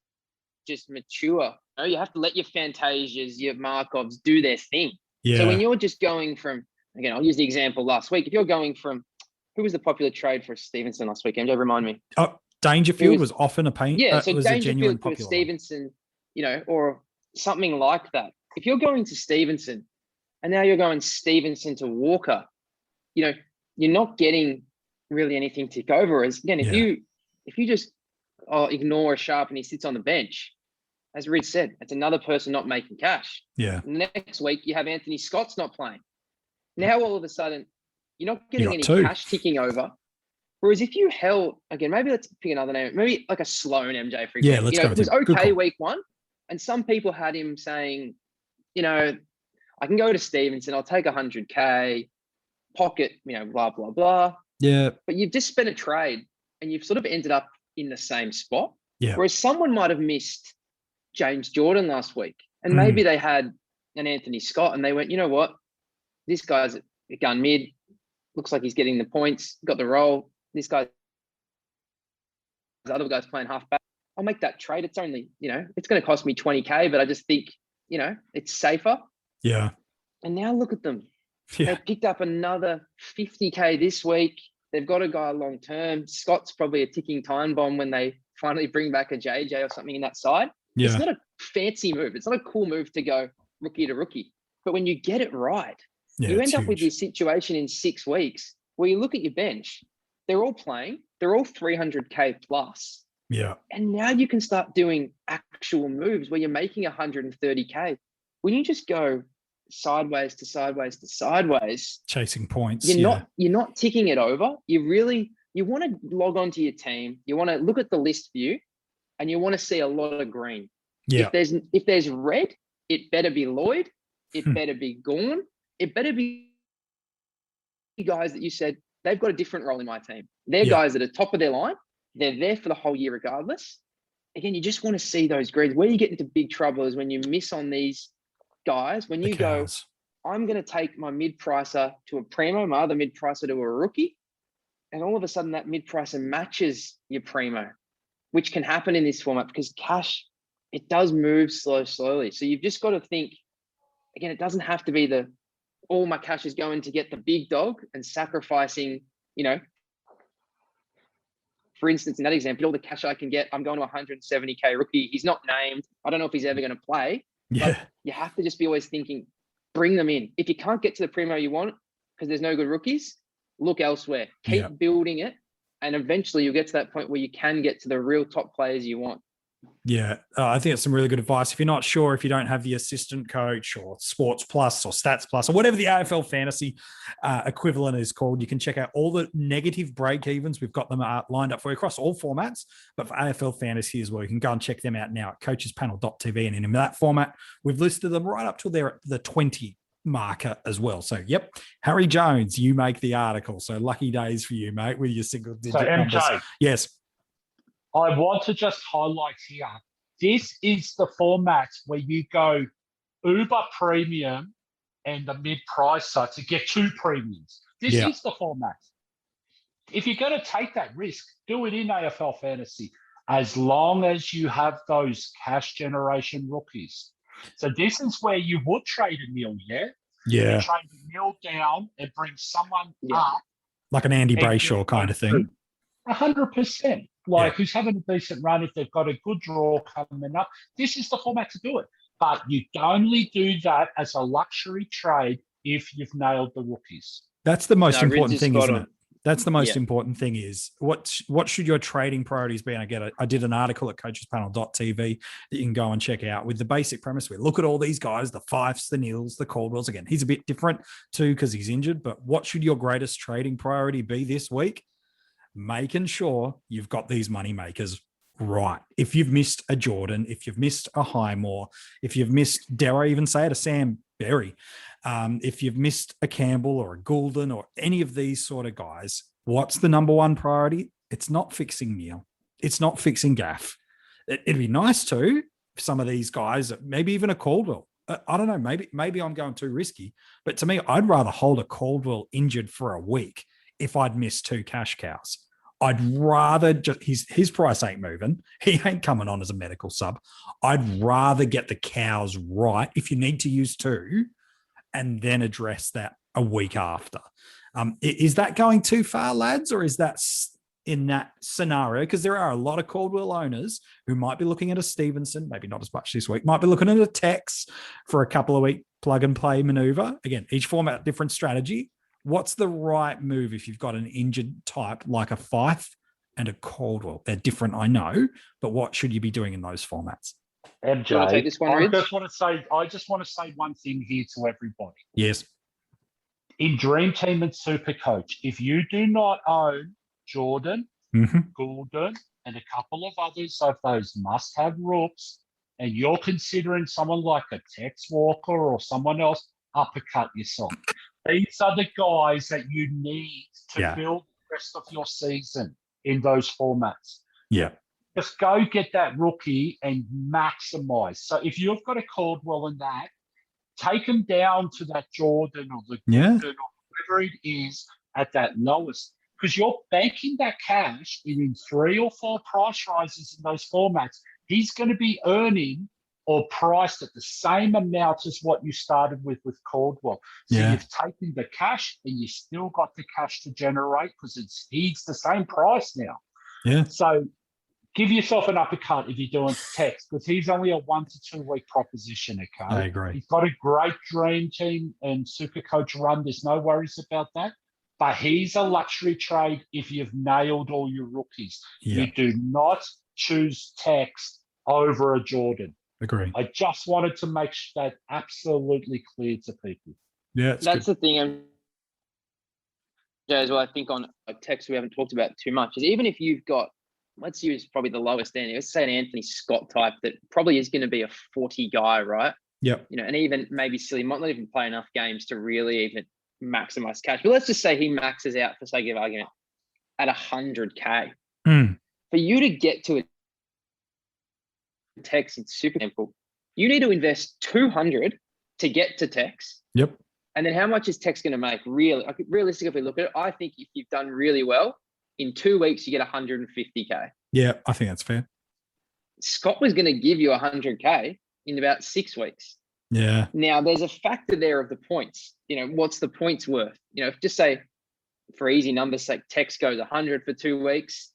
just mature. You have to let your Fantasias, your Markovs do their thing. Yeah. So when you're just going from, again, I'll use the example last week. If you're going from, who was the popular trade for Stevenson last week? MJ, remind me. Dangerfield was often a pain. Yeah, so was Dangerfield for Stevenson, or something like that. If you're going to Stevenson and now you're going Stevenson to Walker, you're not getting really anything to go over. As again, if you just ignore a Sharp and he sits on the bench, as Reed said, it's another person not making cash. Yeah. Next week you have Anthony Scott's not playing. Now all of a sudden you're not getting any cash ticking over. Whereas if you held, again, maybe let's pick another name, maybe like a Sloan MJ, for example. Yeah, let's go. It was okay week 1. And some people had him saying, I can go to Stevenson, I'll take 100K, pocket, blah, blah, blah. Yeah. But you've just spent a trade and you've sort of ended up in the same spot. Yeah. Whereas someone might have missed James Jordan last week. And maybe they had, and Anthony Scott, and they went, you know what? This guy's a gun mid. Looks like he's getting the points, got the role. The other guy's playing halfback. I'll make that trade. It's only, it's going to cost me 20K, but I just think, it's safer. Yeah. And now look at them. Yeah. They picked up another 50K this week. They've got a guy long term. Scott's probably a ticking time bomb when they finally bring back a JJ or something in that side. Yeah. It's not a fancy move. It's not a cool move to go rookie to rookie. But when you get it right, you end up with this situation in 6 weeks where you look at your bench, they're all playing, they're all 300K plus. Yeah. And now you can start doing actual moves where you're making 130K. When you just go sideways to sideways to sideways, chasing points, you're not ticking it over. You want to log on to your team. You want to look at the list view and you want to see a lot of green. Yeah. If there's red, it better be Lloyd. It better be Gawn. It better be guys that you said, they've got a different role in my team. They're guys that are top of their line. They're there for the whole year regardless. Again, you just want to see those greens. Where you get into big trouble is when you miss on these guys. When you go, I'm going to take my mid-pricer to a primo, my other mid-pricer to a rookie, and all of a sudden that mid-pricer matches your primo, which can happen in this format because cash, it does move slowly. So you've just got to think, again, it doesn't have to be all my cash is going to get the big dog and sacrificing, for instance, in that example, all the cash I can get, I'm going to 170K rookie. He's not named. I don't know if he's ever going to play. Yeah. But you have to just be always thinking, bring them in. If you can't get to the primo you want because there's no good rookies, look elsewhere. Keep building it. And eventually you'll get to that point where you can get to the real top players you want. Yeah, I think it's some really good advice. If you're not sure, if you don't have the assistant coach or Sports Plus or Stats Plus or whatever the AFL fantasy equivalent is called, you can check out all the negative break-evens. We've got them lined up for you across all formats, but for AFL fantasy as well, you can go and check them out now at coachespanel.tv. And in that format, we've listed them right up till they're at the 20 marker as well. So, Harry Jones, you make the article. So lucky days for you, mate, with your single-digit numbers. Yes. I want to just highlight here, this is the format where you go Uber Premium and the mid-pricer to get 2 premiums. This is the format. If you're going to take that risk, do it in AFL Fantasy, as long as you have those cash generation rookies. So this is where you would trade a Neale, Yeah. You trade a Neale down and bring someone up. Like an Andy Brayshaw kind of thing. 100%. Who's having a decent run, if they've got a good draw coming up, this is the format to do it. But you only do that as a luxury trade if you've nailed the rookies. That's the most important thing, isn't it? That's the most important thing is what should your trading priorities be? And I did an article at coachespanel.tv that you can go and check out with the basic premise. We look at all these guys, the Fifes, the Neales, the Caldwells. Again, he's a bit different too because he's injured, but what should your greatest trading priority be this week? Making sure you've got these money makers right. If you've missed a Jordan, if you've missed a Highmore, if you've missed, dare I even say it, a Sam Berry, if you've missed a Campbell or a Goulden or any of these sort of guys, what's the number one priority? It's not fixing Neale. It's not fixing Gaff. It'd be nice too, if some of these guys, maybe even a Caldwell. I don't know, maybe I'm going too risky, but to me, I'd rather hold a Caldwell injured for a week if I'd missed 2 cash cows. I'd rather just his price ain't moving. He ain't coming on as a medical sub. I'd rather get the cows right if you need to use 2 and then address that a week after. Is that going too far, lads, or is that in that scenario? Because there are a lot of Caldwell owners who might be looking at a Stevenson, maybe not as much this week, might be looking at a Tex for a couple of week plug and play maneuver. Again, each format, different strategy. What's the right move if you've got an injured type like a Fife and a Caldwell? They're different, I know, but what should you be doing in those formats? MJ, take this one, I Rich? just want to say one thing here to everybody. Yes. In DreamTeam and SuperCoach, if you do not own Jordan, Goulden, and a couple of others of those must-have rooks, and you're considering someone like a Tex Walker or someone else, uppercut yourself. These are the guys that you need to build the rest of your season in those formats. Yeah. Just go get that rookie and maximize. So if you've got a Caldwell in that, take him down to that Jordan or the Yeah. Gooden or whatever it is at that lowest, because you're banking that cash in 3 or 4 price rises in those formats. He's going to be earning or priced at the same amount as what you started with Caldwell. So you've taken the cash and you still got the cash to generate because he's the same price now. Yeah. So give yourself an uppercut if you're doing text, because he's only a 1 to 2 week proposition, okay? I agree. He's got a great dream team and SuperCoach run. There's no worries about that. But he's a luxury trade if you've nailed all your rookies. Yeah. You do not choose text over a Jordan. Agree. I just wanted to make that absolutely clear to people. Yeah, that's the thing. As well, I think on a text we haven't talked about too much is even if you've got, let's use probably the lowest end. Let's say an Anthony Scott type that probably is going to be a 40 guy, right? Yep. You know, and even maybe silly might not even play enough games to really even maximize cash. But let's just say he maxes out, for sake of argument, at 100K. For you to get to a text, it's super simple. You need to invest 200 to get to text. Yep. And then how much is text going to make? Really, realistically, if we look at it, I think if you've done really well, in 2 weeks, you get 150K. Yeah, I think that's fair. Scott was going to give you 100K in about 6 weeks. Yeah. Now, there's a factor there of the points. You know, what's the points worth? You know, if just say, for easy numbers' sake, text goes 100 for 2 weeks,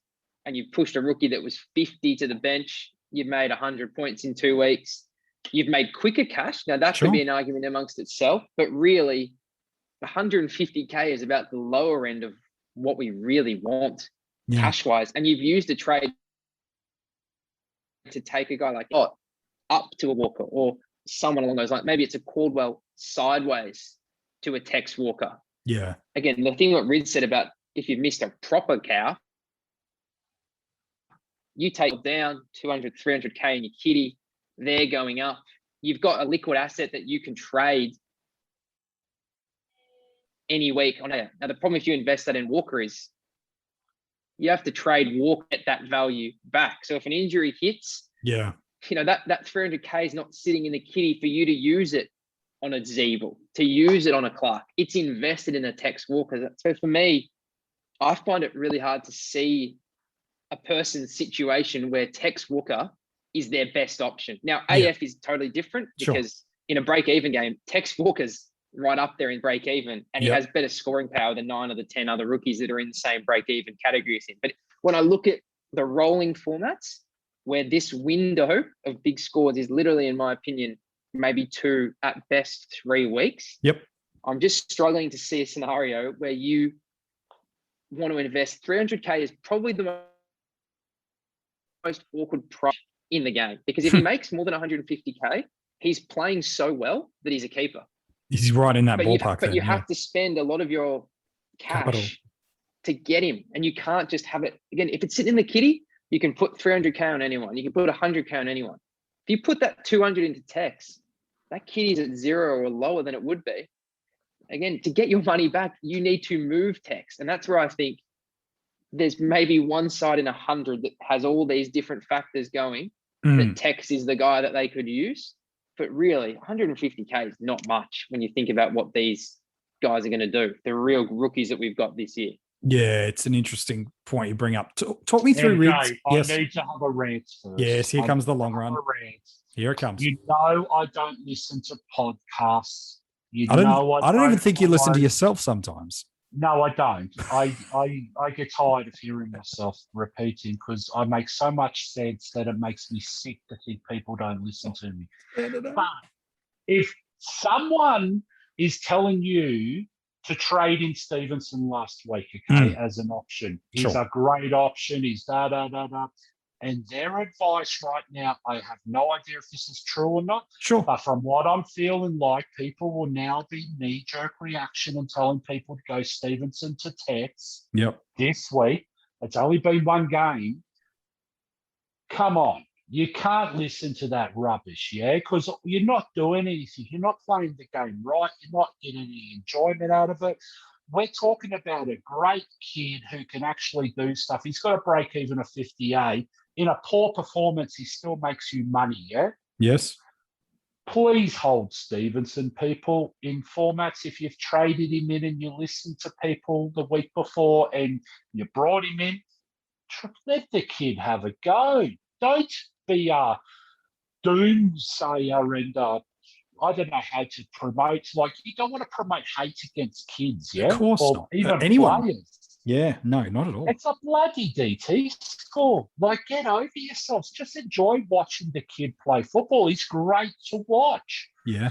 and you've pushed a rookie that was 50 to the bench, you've made 100 points in 2 weeks. You've made quicker cash. Now, that could be an argument amongst itself, but really, 150K is about the lower end of what we really want cash-wise. And you've used a trade to take a guy like up to a Walker or someone along those lines. Maybe it's a Caldwell sideways to a Tex Walker. Yeah. Again, the thing what Rid said about if you've missed a proper cow, you take down 200, 300K in your kitty, they're going up. You've got a liquid asset that you can trade any week on it. Now, the problem if you invest that in Walker is you have to trade Walker at that value back. So if an injury hits, you know, that 300K is not sitting in the kitty for you to use it on a Zeeble, to use it on a Clark. It's invested in a Tex Walker. So for me, I find it really hard to see a person's situation where Tex Walker is their best option. Now, AF is totally different because in a break-even game, Tex Walker's right up there in break-even, and he has better scoring power than 9 of the 10 other rookies that are in the same break-even category as him. But when I look at the rolling formats, where this window of big scores is literally, in my opinion, maybe 2, at best 3 weeks. I'm just struggling to see a scenario where you want to invest 300K is probably the most awkward price in the game, because if he makes more than 150K, he's playing so well that he's a keeper. He's right in that ballpark. But you have to spend a lot of your cash to get him, and you can't just have it. Again, if it's sitting in the kitty, you can put 300K on anyone. You can put 100K on anyone. If you put that 200 into Tex, that kitty's at 0 or lower than it would be. Again, to get your money back, you need to move Tex, and that's where I think there's maybe one side in 100 that has all these different factors going. That Tex is the guy that they could use. But really, 150K is not much when you think about what these guys are going to do. The real rookies that we've got this year. Yeah, it's an interesting point you bring up. Talk me through Rids. I need to have a rant first. Yes, here comes the long run. Here it comes. You know I don't listen to podcasts. I don't even think you listen to yourself sometimes. No, I don't. I get tired of hearing myself repeating because I make so much sense that it makes me sick to think people don't listen to me. But if someone is telling you to trade in Stevenson last week, okay, as an option, he's a great option, he's da-da-da-da, and their advice right now, I have no idea if this is true or not. But from what I'm feeling like, people will now be knee-jerk reaction and telling people to go Stevenson to Tex this week. It's only been one game. Come on. You can't listen to that rubbish, because you're not doing anything. You're not playing the game right. You're not getting any enjoyment out of it. We're talking about a great kid who can actually do stuff. He's got a break even of 58. In a poor performance, he still makes you money, Yes. Please hold Stevenson, people, in formats. If you've traded him in and you listened to people the week before and you brought him in, let the kid have a go. Don't be a doomsayer and I don't know how to promote. Like, you don't want to promote hate against kids, yeah? Of course or not. even Anyone. players. Yeah, no, not at all. It's a bloody DT score. Like, get over yourselves. Just enjoy watching the kid play football. He's great to watch. Yeah.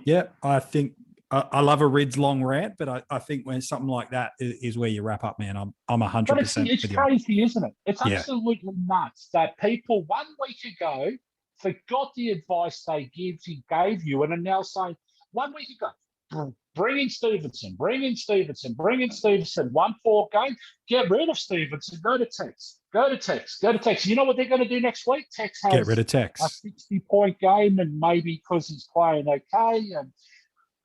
Yeah, I think I love a Rids long rant, but I think when something like that is where you wrap up, man. I'm 100% But it's crazy, isn't it? It's Yeah. absolutely nuts that people 1 week ago forgot the advice they gave you and are now saying, 1 week ago, bring in Stevenson, 1-4 game, get rid of Stevenson, go to Tex. You know what they're going to do next week? Tex has Get rid of a Tex. 60-point game, and maybe because he's playing okay, and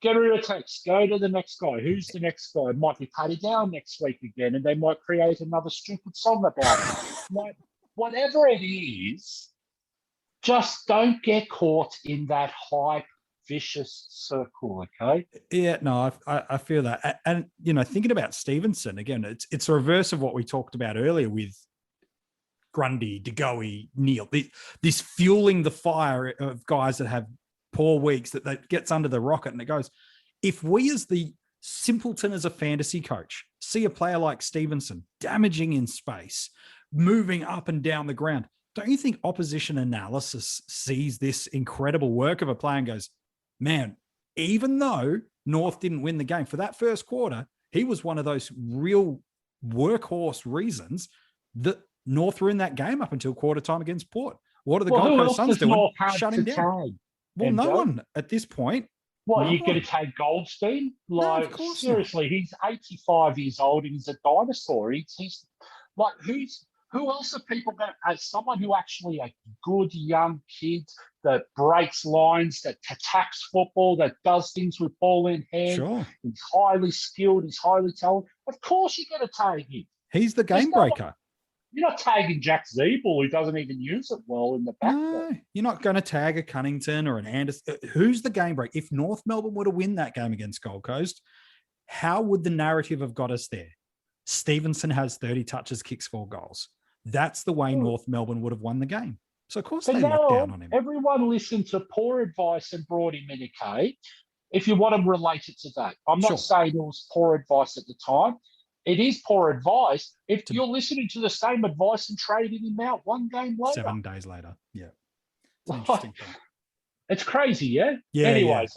get rid of Tex, go to the next guy. Who's the next guy? It might be Paddy Down next week again, and they might create another stupid song about it. Like, whatever it is, just don't get caught in that hype vicious circle, okay? Yeah, no, I feel that. And, you know, thinking about Stevenson, again, it's a reverse of what we talked about earlier with Grundy, DeGoey, Neale. This fueling the fire of guys that have poor weeks that gets under the rocket and it goes, if we as the simpleton as a fantasy coach see a player like Stevenson damaging in space, moving up and down the ground, don't you think opposition analysis sees this incredible work of a player and goes, man, even though North didn't win the game for that first quarter, he was one of those real workhorse reasons that North were in that game up until quarter time against Port. What are the Gold Coast Suns doing? Shut him down. Well, no one at this point. What, you're going to take Goldstein? Like, No, of course seriously, he's 85 years old and he's a dinosaur. He's like, who else are people going to, as someone who actually a good young kid that breaks lines, that attacks football, that does things with ball in hand. Sure. He's highly skilled, he's highly talented. Of course you're going to tag him. He's the game breaker. You're not tagging Jack Zeeble, who doesn't even use it well in the back. No, you're not going to tag a Cunnington or an Anderson. Who's the game break? If North Melbourne were to win that game against Gold Coast, how would the narrative have got us there? Stevenson has 30 touches, kicks 4 goals. That's the way North Melbourne would have won the game. So, of course, they let down on him. Everyone listened to poor advice and brought him in, okay? If you want to relate it to that. I'm not saying it was poor advice at the time. It is poor advice if you're listening to the same advice and trading him out 1 game later. 7 days later. Yeah. It's an interesting thing. It's crazy, yeah? Yeah. Anyways,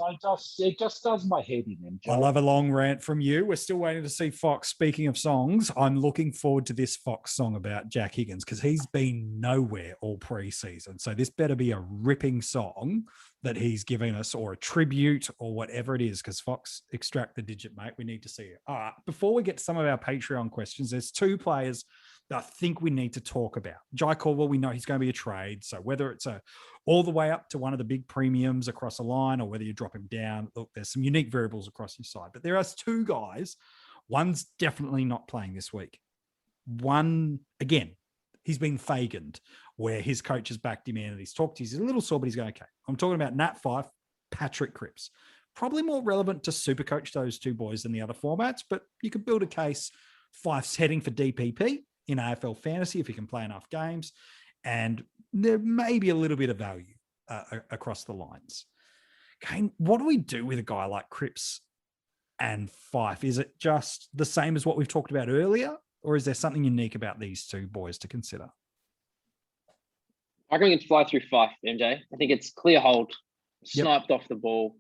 it just does my head in him. I love a long rant from you. We're still waiting to see Fox. Speaking of songs, I'm looking forward to this Fox song about Jack Higgins because he's been nowhere all preseason. So this better be a ripping song that he's giving us, or a tribute, or whatever it is, because Fox, extract the digit, mate. We need to see it. All right. Before we get to some of our Patreon questions, there's 2 players that I think we need to talk about. Jai Caldwell, we know he's going to be a trade. So whether it's all the way up to one of the big premiums across a line, or whether you drop him down, look, there's some unique variables across your side. But there are 2 guys. One's definitely not playing this week. One, again, he's been Faganed, where his coach has backed him in and he's talked. He's a little sore, but he's going, okay. I'm talking about Nat Fyfe, Patrick Cripps. Probably more relevant to SuperCoach, those 2 boys, than the other formats, but you could build a case. Fyfe's heading for DPP in AFL Fantasy if he can play enough games, and there may be a little bit of value across the lines. Kane, what do we do with a guy like Cripps and Fyfe? Is it just the same as what we've talked about earlier, or is there something unique about these 2 boys to consider? I reckon it's fly through Fyfe, MJ. I think it's clear hold, sniped off the ball,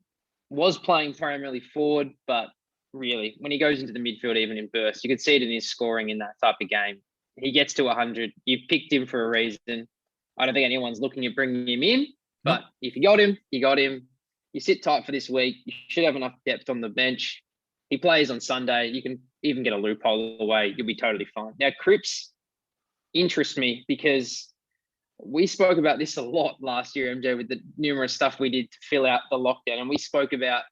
was playing primarily forward, but really, when he goes into the midfield, even in bursts, you could see it in his scoring in that type of game. He gets to 100. You've picked him for a reason. I don't think anyone's looking at bringing him in, but if you got him, you got him. You sit tight for this week. You should have enough depth on the bench. He plays on Sunday. You can even get a loophole away. You'll be totally fine. Now, Cripps interests me because we spoke about this a lot last year, MJ, with the numerous stuff we did to fill out the lockdown. And we spoke about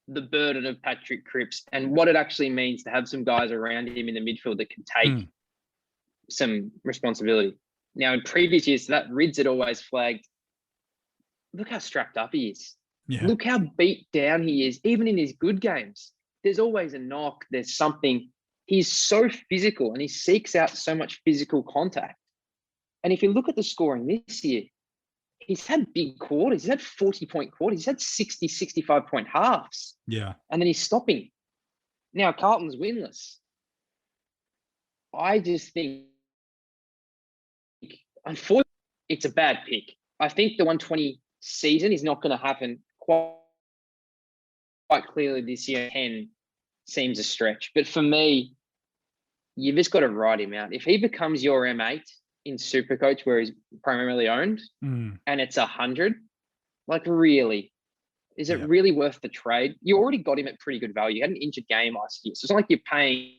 the burden of Patrick Cripps and what it actually means to have some guys around him in the midfield that can take some responsibility. Now, in previous years, that Rids had always flagged look how strapped up he is. Yeah. Look how beat down he is, even in his good games. There's always a knock. There's something. He's so physical and he seeks out so much physical contact. And if you look at the scoring this year, he's had big quarters. He's had 40-point quarters. He's had 60, 65-point halves. Yeah. And then he's stopping. Now, Carlton's winless. I just think, unfortunately, it's a bad pick. I think the 120 season is not going to happen quite clearly this year. 10 seems a stretch. But for me, you've just got to ride him out. If he becomes your M8 in SuperCoach, where he's primarily owned, and it's 100, like really, is it really worth the trade? You already got him at pretty good value. You had an injured game last year. So it's not like you're paying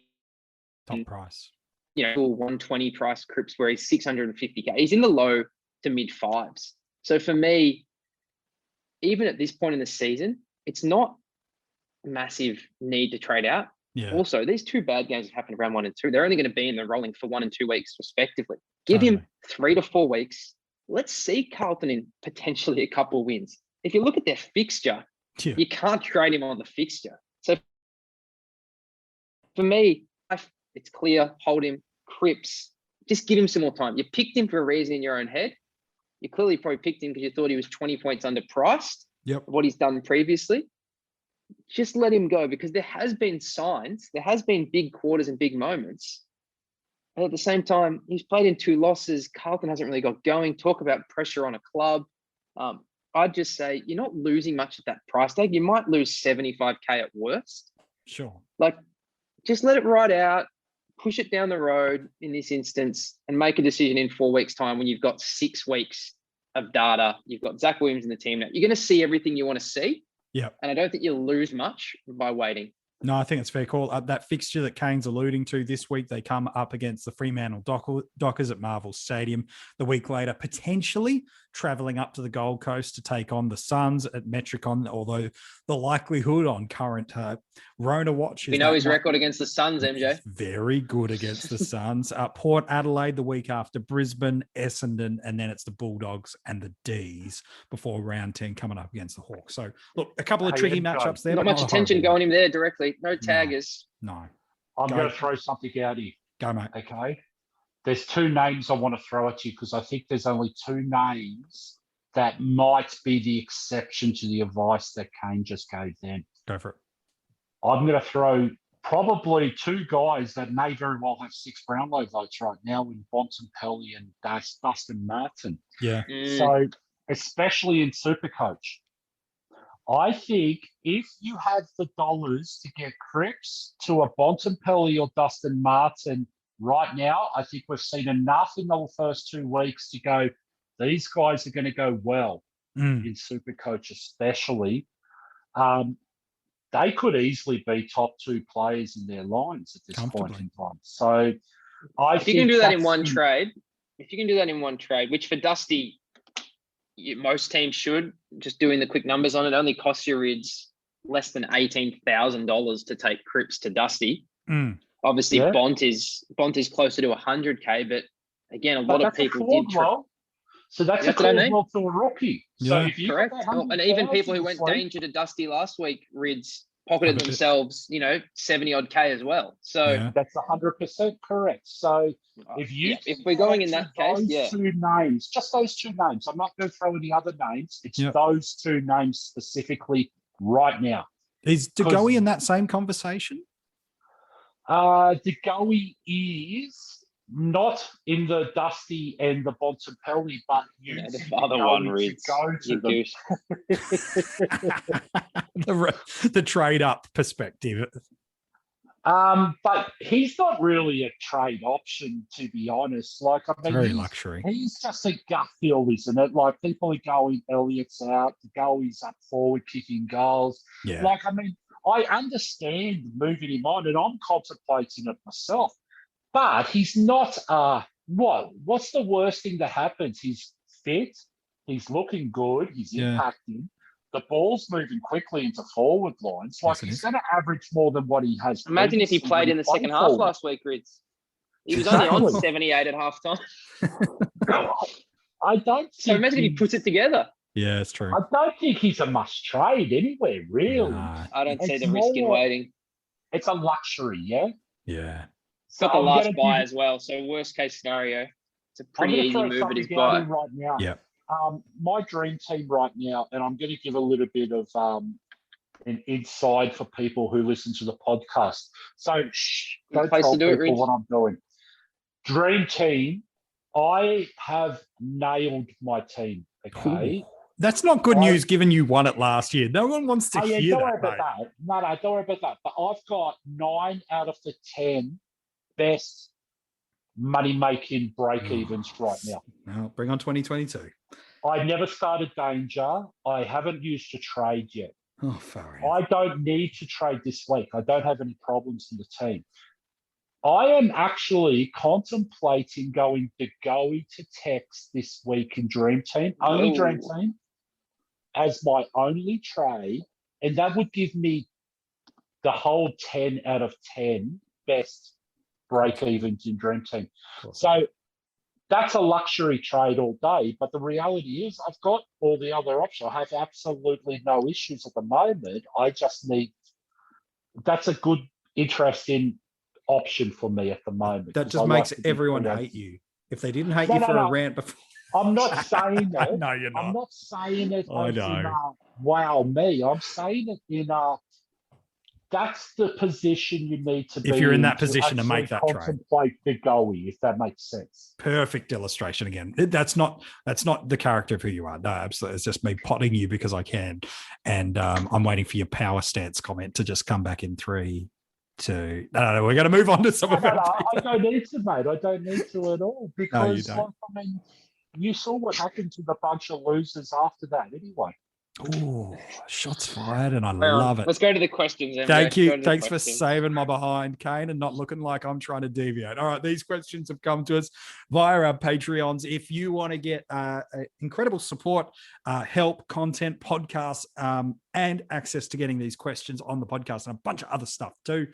top price. 120 price Cripps where he's 650K. He's in the low to mid fives. So for me, even at this point in the season, it's not a massive need to trade out. Yeah. Also, these two bad games have happened around 1 and 2. They're only going to be in the rolling for 1 and 2 weeks, respectively. Give him 3 to 4 weeks. Let's see Carlton in potentially a couple of wins. If you look at their fixture, you can't trade him on the fixture. So for me, it's clear. Hold him. Cripps. Just give him some more time. You picked him for a reason in your own head. You clearly probably picked him because you thought he was 20 points underpriced. Yep. What he's done previously. Just let him go because there has been signs. There has been big quarters and big moments. And at the same time, he's played in 2 losses. Carlton hasn't really got going. Talk about pressure on a club. I'd just say you're not losing much at that price tag. You might lose 75K at worst. Sure. Like, just let it ride out, push it down the road in this instance, and make a decision in 4 weeks' time when you've got 6 weeks of data. You've got Zach Williams in the team now. You're going to see everything you want to see. Yeah. And I don't think you'll lose much by waiting. No, I think it's fair call. That fixture that Kane's alluding to this week, they come up against the Fremantle Dockers at Marvel Stadium. The week later, potentially travelling up to the Gold Coast to take on the Suns at Metricon, although the likelihood on current Rona watch is... We know his record against the Suns, MJ. Very good against the Suns. Port Adelaide the week after, Brisbane, Essendon, and then it's the Bulldogs and the D's before round 10 coming up against the Hawks. So, look, a couple of tricky matchups there. Not much attention going him there directly. No taggers. No. I'm going to throw something out here. Go, mate. Okay. There's 2 names I want to throw at you because I think there's only 2 names that might be the exception to the advice that Kane just gave them. Go for it. I'm going to throw probably 2 guys that may very well have 6 Brownlow votes right now in Bontempelli and Dustin Martin. Yeah. So, especially in SuperCoach, I think if you have the dollars to get Cripps to a Bontempelli or Dustin Martin right now, I think we've seen enough in the first 2 weeks to go, these guys are going to go well in SuperCoach especially. They could easily be top 2 players in their lines at this point in time. So if you can do that in one trade, which for Dusty, most teams should, just doing the quick numbers on it, only costs your Rids less than $18,000 to take Cripps to Dusty. Obviously, Bont is closer to 100K, but again, a lot of people did. So that's a call to a rookie. So Yeah. if you Correct. And even people who went danger to Dusty last week, Rids pocketed themselves, 70 odd K as well. So that's 100% correct. So if we're going in that case, those 2 names, just those 2 names, I'm not going to throw any other names. It's those 2 names specifically right now. Is De Goey in that same conversation? De Goey is not in the Dusty and the Bontempelli, but the other one reads the trade up perspective. But he's not really a trade option, to be honest. Like, I mean, very luxury. He's just a gut feel, isn't it? Like, people are going, Elliott's out, De Goey's up forward kicking goals. Yeah. Like, I mean, I understand moving him on, and I'm contemplating it myself. But he's not, what's the worst thing that happens? He's fit, he's looking good, he's impacting. The ball's moving quickly into forward lines. Like, he's going to average more than what he has. Imagine if he played in the second half last week, Rids. He was only on 78 at halftime. I don't think... So imagine if he puts it together. Yeah, it's true. I don't think he's a must trade anywhere, really. Nah, I don't see It's the risk in more- waiting. It's a luxury, yeah? yeah. So Got the I'm last gonna buy give- as well. So worst case scenario, it's a I'm pretty going to easy throw move at something his out buy. here right now. Yeah. My dream team right now, and I'm going to give a little bit of an inside for people who listen to the podcast. So don't Place tell to do it, people Rich. what I'm doing. Dream team, I have nailed my team, okay? Ooh. That's not good I- news given you won it last year. No one wants to Oh, yeah, hear don't worry that, about mate. that. No, don't worry about that. But I've got 9 out of the 10 best money-making break-evens right now. Well, bring on 2022. I never started danger. I haven't used a trade yet. Oh, far out. I don't need to trade this week. I don't have any problems in the team. I am actually contemplating going to Goey to Tex this week in Dream Team, only Dream Team, as my only trade, and that would give me the whole 10 out of 10 best break-evens in Dream Team. So that's a luxury trade all day, but the reality is I've got all the other options. I have absolutely no issues at the moment. I just need – that's a good, interesting option for me at the moment. That 'cause just I makes like to be everyone creative. hate you. If they didn't hate No, you no, for no. a rant before. I'm not saying it. No, you're not. I'm not saying it I as in know. wow me. I'm saying it in that's the position you need to be If you're in that to position to make actually that trade. contemplate the goey, if that makes sense. Perfect illustration again. That's not the character of who you are. No, absolutely. It's just me potting you because I can. And I'm waiting for your power stance comment to just come back in 3, 2. No, we're going to move on to some of No, our. I don't need to, mate. I don't need to at all because don't. like, I mean, you saw what happened to the bunch of losers after that anyway. Oh, shots fired, and I love it. Let's go to the questions. MJ. Thank you. Go to the Thanks questions. for saving my behind, Kane, and not looking like I'm trying to deviate. All right, these questions have come to us via our Patreons. If you want to get incredible support, help, content, podcasts, and access to getting these questions on the podcast and a bunch of other stuff too,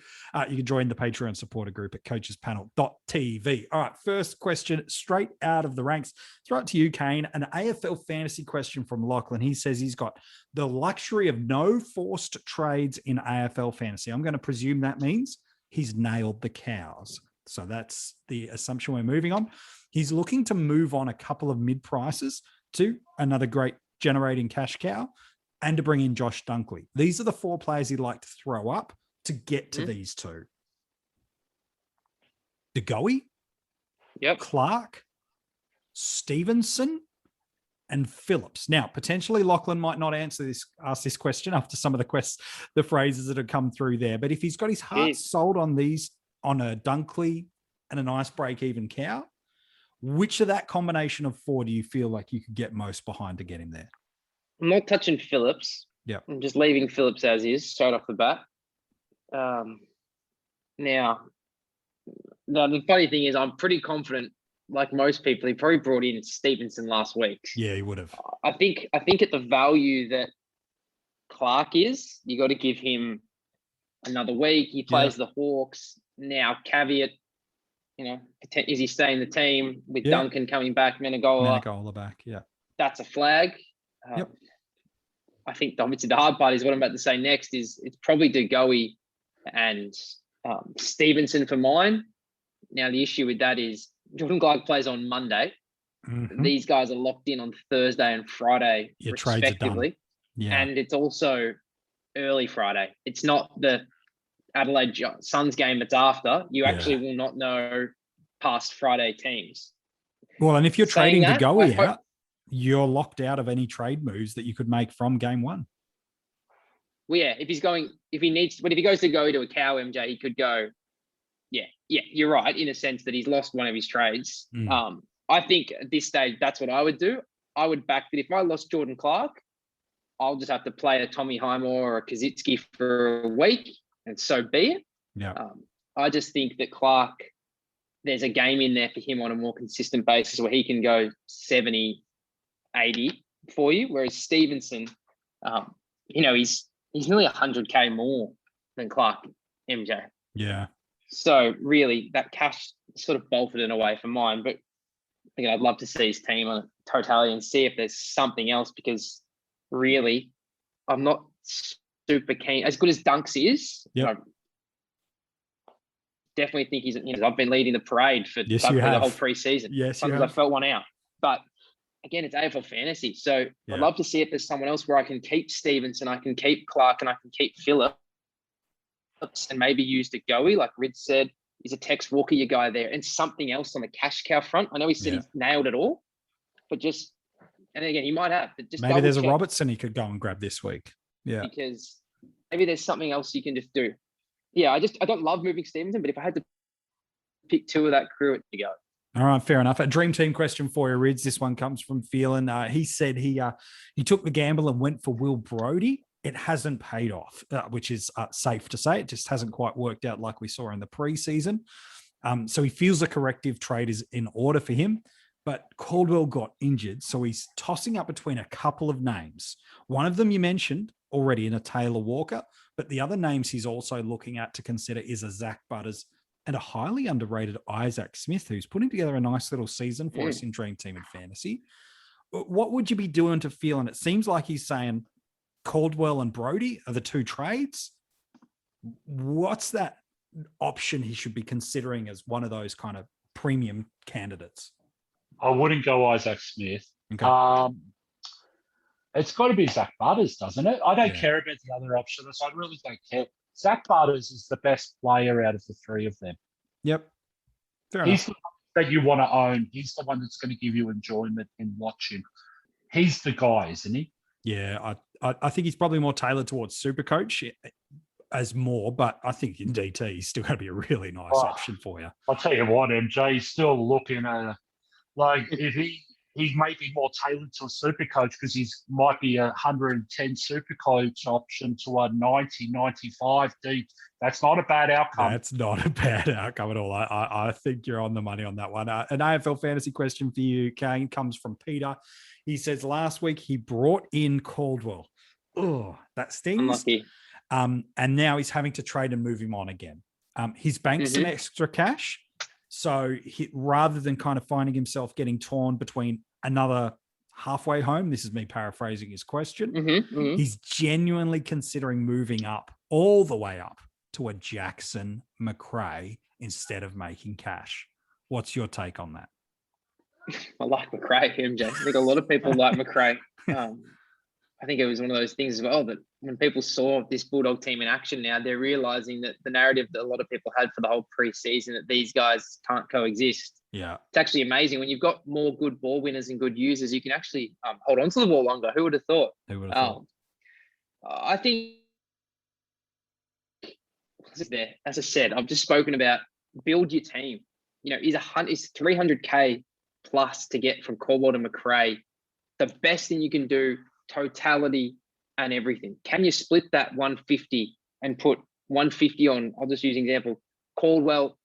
you can join the Patreon supporter group at coachespanel.tv. All right, first question straight out of the ranks. Throw it to you, Kane. An AFL fantasy question from Lachlan. He says he's got the luxury of no forced trades in AFL fantasy. I'm going to presume that means he's nailed the cows. So that's the assumption we're moving on. He's looking to move on a couple of mid prices to another great generating cash cow and to bring in Josh Dunkley. These are the 4 players he'd like to throw up to get to these 2. DeGoey, Yep. Clark, Stevenson, and Phillips. Now, potentially Lachlan might not ask this question after some of the phrases that have come through there. But if he's got his heart sold on a Dunkley and a nice break-even cow, which of that combination of 4 do you feel like you could get most behind to get him there? I'm not touching Phillips. Yeah. I'm just leaving Phillips as is, straight off the bat. Now, the funny thing is I'm pretty confident, like most people, he probably brought in Stevenson last week. Yeah, he would have. I think at the value that Clark is, you got to give him another week. He plays the Hawks. Now, caveat, is he staying the team with Duncan coming back, Menegola back, yeah. That's a flag. Yep. I think obviously the hard part is what I'm about to say next is it's probably DeGoey and Stevenson for mine. Now, the issue with that is Jordan Clark plays on Monday. Mm-hmm. These guys are locked in on Thursday and Friday, Your trades are done. respectively. Yeah. And it's also early Friday. It's not the Adelaide Suns game it's after. You actually will not know past Friday teams. Well, and if you're trading that, DeGoey out, you're locked out of any trade moves that you could make from game 1. Well, yeah, if he goes to go to a cow, MJ, he could go, yeah, you're right, in a sense that he's lost one of his trades. I think at this stage, that's what I would do. I would back that if I lost Jordan Clark, I'll just have to play a Tommy Highmore or a Kaczynski for a week, and so be it. Yeah. I just think that Clark, there's a game in there for him on a more consistent basis where he can go 70, 80 for you, whereas Stevenson, he's nearly 100K more than Clark, MJ. Yeah. So really, that cash sort of bolted it away for mine. But think I'd love to see his team on totality and see if there's something else, because really, I'm not super keen. As good as Dunks is, I definitely think he's. I've been leading the parade for the whole preseason. Yes, sometimes I felt one out, but again, it's AFL fantasy, so I'd love to see if there's someone else where I can keep Stevenson, I can keep Clark, and I can keep Phillips, and maybe use the Goey, like Rid said. Is a Tex Walker your guy there, and something else on the cash cow front? I know he said he's nailed it all, but just, and again, he might have, but just maybe there's a Robertson he could go and grab this week. Yeah, because maybe there's something else you can just do. Yeah, I don't love moving Stevenson, but if I had to pick two of that crew, it'd go. All right, fair enough. A dream team question for you, Rids. This one comes from Phelan. He said he took the gamble and went for Will Brodie. It hasn't paid off, which is safe to say. It just hasn't quite worked out like we saw in the preseason. So he feels a corrective trade is in order for him, but Caldwell got injured. So he's tossing up between a couple of names. One of them you mentioned already in a Taylor Walker, but the other names he's also looking at to consider is a Zach Butters and a highly underrated Isaac Smith, who's putting together a nice little season for us in Dream Team and Fantasy. What would you be doing to Phelan? It seems like he's saying Caldwell and Brodie are the two trades. What's that option he should be considering as one of those kind of premium candidates? I wouldn't go Isaac Smith. Okay. It's got to be Zach Butters, doesn't it? I don't care about the other options. I really don't care. Zach Butters is the best player out of the three of them. Yep. Fair He's enough. the one that you want to own. He's the one that's going to give you enjoyment in watching. He's the guy, isn't he? Yeah, I think he's probably more tailored towards SuperCoach as more, but I think in DT he's still going to be a really nice option for you. I'll tell you what, MJ, he's still looking at if he might be more tailored to a SuperCoach because he's might be a 110 SuperCoach option to a 90, 95 deep. That's not a bad outcome. That's not a bad outcome at all. I think you're on the money on that one. An AFL fantasy question for you, Kane, comes from Peter. He says last week he brought in Caldwell. Oh, that stings. Unlucky. And now he's having to trade and move him on again. He's banked some extra cash. So rather than kind of finding himself getting torn between another halfway home, this is me paraphrasing his question, he's genuinely considering moving up, all the way up to a Jackson Macrae instead of making cash. What's your take on that? I like Macrae, MJ. I think a lot of people like Macrae. I think it was one of those things as well that when people saw this Bulldog team in action now, they're realizing that the narrative that a lot of people had for the whole preseason that these guys can't coexist. Yeah. It's actually amazing. When you've got more good ball winners and good users, you can actually hold on to the ball longer. Who would have thought? I think there, as I said, I've just spoken about build your team. Is 300K plus to get from Caldwell to Macrae the best thing you can do, totality and everything? Can you split that 150 and put 150 on, I'll just use an example, Caldwell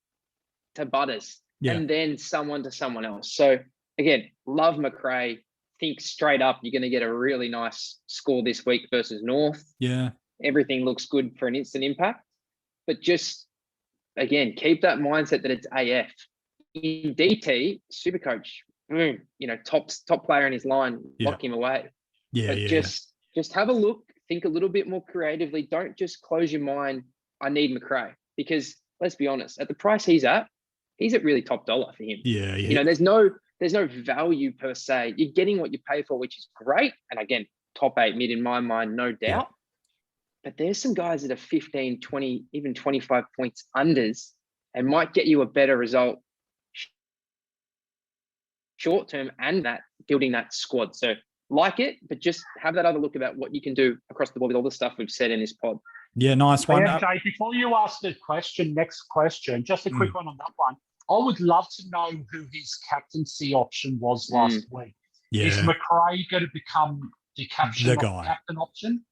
to Butters and then someone to someone else? So again, love Macrae. Think straight up you're going to get a really nice score this week versus North. Yeah. Everything looks good for an instant impact. But just, again, keep that mindset that it's AF. In DT, SuperCoach, top player in his line, lock him away. But just have a look, think a little bit more creatively. Don't just close your mind, I need Macrae. Because let's be honest, at the price he's at really top dollar for him. Yeah. There's no value per se. You're getting what you pay for, which is great. And again, top 8 mid in my mind, no doubt. Yeah. But there's some guys that are 15, 20, even 25 points unders and might get you a better result short term and that building that squad. So like it, but just have that other look about what you can do across the board with all the stuff we've said in this pod. Yeah, nice one. Okay, before you ask the next question, just a quick one on that one. I would love to know who his captaincy option was last week. Yeah. Is Macrae going to become the captain option?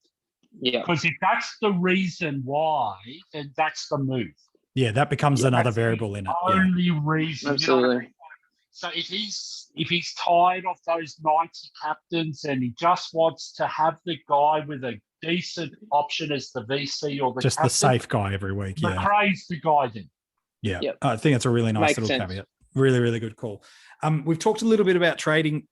Yeah. Because if that's the reason why, then that's the move. Yeah, that becomes another variable in it. Only reason. Absolutely. So if he's tired of those 90 captains and he just wants to have the guy with a decent option as the VC or the just captain, the safe guy every week. Macrae's the guy then. Yeah. Yep. I think it's a really nice little caveat. Really, really good call. We've talked a little bit about trading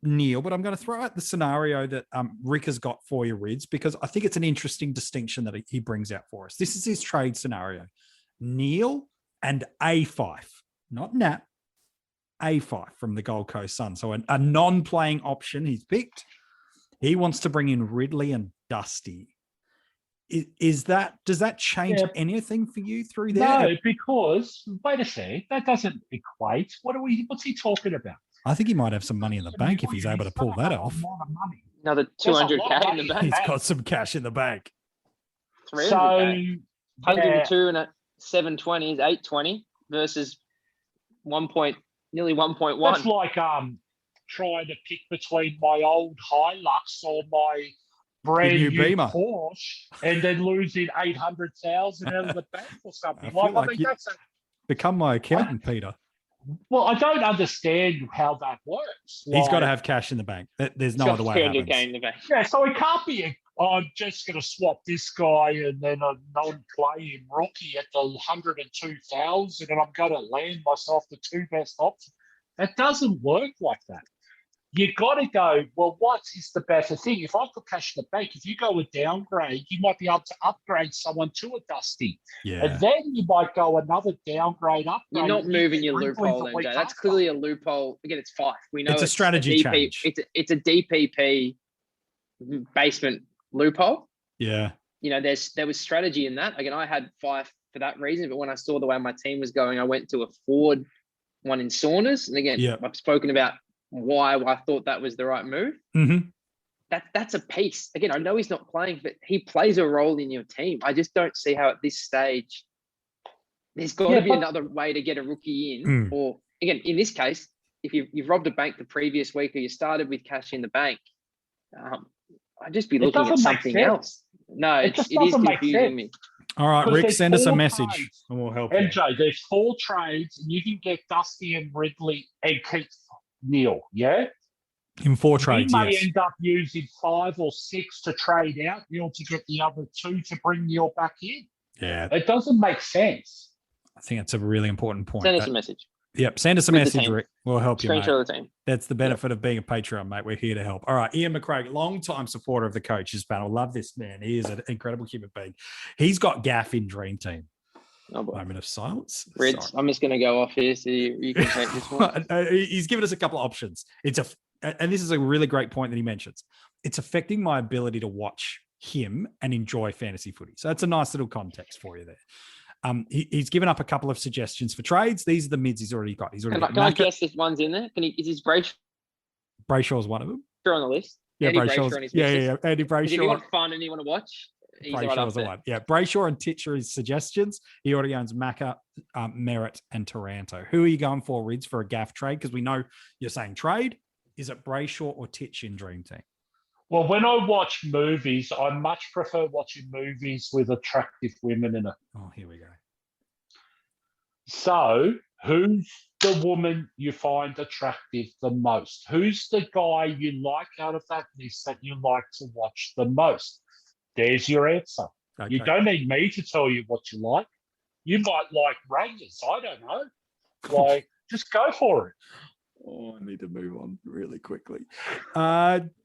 Neale, but I'm going to throw out the scenario that Rick has got for you, Rids, because I think it's an interesting distinction that he brings out for us. This is his trade scenario. Neale and A Fife, not Nat, A Fife from the Gold Coast Sun. So a non-playing option he's picked. He wants to bring in Ridley and Dusty. Does that change anything for you through there? No, because wait a second, that doesn't equate. What's he talking about? I think he might have some money in the bank if he's able to pull that off. Another 200K in the bank. He's got some cash in the bank. 300K. 102 and a 720 is 820 versus nearly 1.1. That's like trying to pick between my old Hilux or my brand new Beamer Porsche and then losing 800,000 out of the bank or something. That's become my accountant, Peter. Well, I don't understand how that works. He's got to have cash in the bank. There's no other way. 300K in the bank. Yeah, so it can't be. I'm just going to swap this guy and then a non-playing rookie at the 102,000, and I'm going to land myself the two best options. That doesn't work like that. You got to go, well, what is the better thing? If I've got cash in the bank, if you go a downgrade, you might be able to upgrade someone to a Dusty. Yeah. And then you might go another downgrade, upgrade. You're not moving your loophole, MJ. That's clearly a loophole. Again, it's Fife. We know it's a strategy change. It's a DPP basement loophole. Yeah. You know, there was strategy in that. Again, I had Fife for that reason, but when I saw the way my team was going, I went to a forward one in Saunders. And again, I've spoken about why I thought that was the right move. Mm-hmm. That's a piece. Again, I know he's not playing, but he plays a role in your team. I just don't see how at this stage there's got to be another way to get a rookie in. Or again, in this case, if you've robbed a bank the previous week or you started with cash in the bank, I'd just be looking at something else. No, it is confusing me. All right, Rick, send us a message and we'll help you. MJ, there's 4 trades and you can get Dusty and Ridley and keep Neale, yeah? In 4 trades, you may end up using 5 or 6 to trade out Neale to get the other 2 to bring Neale back in. Yeah. It doesn't make sense. I think it's a really important point. Send us a message. Yep, send us a message, Rick. We'll help you, mate. Screenshot of the team. That's the benefit of being a Patreon, mate. We're here to help. All right, Ian McCraig, long-time supporter of the coaches panel. Love this man. He is an incredible human being. He's got Gaff in Dream Team. Oh, boy. Moment of silence. Rids, I'm just going to go off here so you can take this one. He's given us a couple of options. And this is a really great point that he mentions. It's affecting my ability to watch him and enjoy fantasy footy. So that's a nice little context for you there. He's given up a couple of suggestions for trades. These are the mids he's already got. Can I guess if one's in there? Is his Brayshaw's one of them? On the list? Yeah, Brayshaw's. Yeah. Andy Brayshaw. If you want fun and you want to watch, he's right up there. One. Yeah, Brayshaw and Titch are his suggestions. He already owns Macca, Merritt, and Taranto. Who are you going for, Rids, for a Gaff trade? Because we know you're saying trade. Is it Brayshaw or Titch in Dream Team? Well, when I watch movies, I much prefer watching movies with attractive women in it. Oh, here we go. So, who's the woman you find attractive the most? Who's the guy you like out of that list that you like to watch the most? There's your answer. Okay. You don't need me to tell you what you like. You might like Rangers. I don't know. Just go for it. Oh, I need to move on really quickly.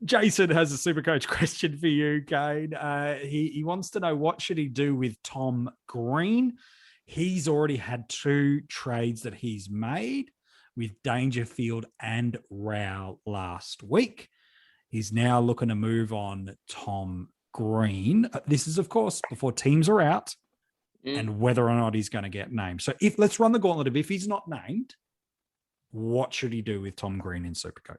Jason has a SuperCoach question for you, Kane. He wants to know what should he do with Tom Green. He's already had 2 trades that he's made with Dangerfield and Rao last week. He's now looking to move on Tom Green. This is, of course, before teams are out and whether or not he's going to get named. So let's run the gauntlet of if he's not named, what should he do with Tom Green in SuperCoach?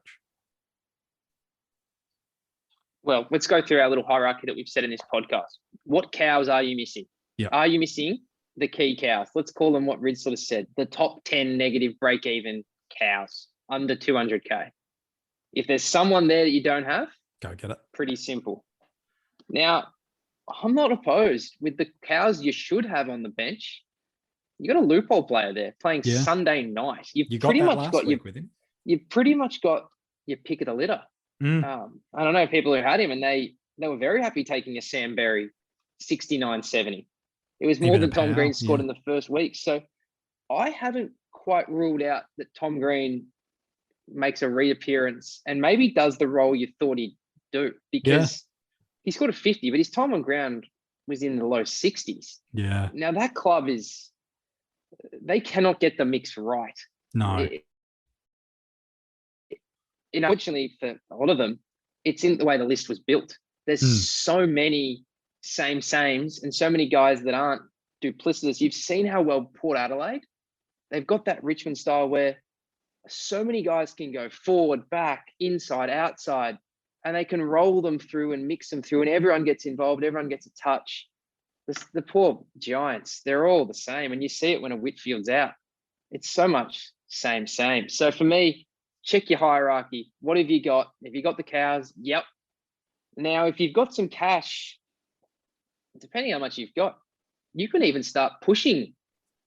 Well, let's go through our little hierarchy that we've set in this podcast. What cows are you missing? Yeah. Are you missing the key cows? Let's call them what Rids sort of said, the top 10 negative break-even cows under 200K. If there's someone there that you don't have, go get it. Pretty simple. Now, I'm not opposed with the cows you should have on the bench. You got a loophole player there playing Sunday night. You've pretty much got your pick of the litter. I don't know people who had him and they were very happy taking a Sam Berry 69-70. It was more than Tom Green scored in the first week. So I haven't quite ruled out that Tom Green makes a reappearance and maybe does the role you thought he'd do, because he scored a 50, but his time on ground was in the low 60s. Yeah. Now that club they cannot get the mix right. No. Unfortunately for a lot of them, it's in the way the list was built. There's so many sames and so many guys that aren't duplicitous. You've seen how well Port Adelaide, they've got that Richmond style where so many guys can go forward, back, inside, outside, and they can roll them through and mix them through, and everyone gets involved, everyone gets a touch. The poor Giants, they're all the same, and you see it when a Whitfield's out. It's so much same. So for me, check your hierarchy. What have you got? Have you got the cows? Yep. Now, if you've got some cash, depending how much you've got, you can even start pushing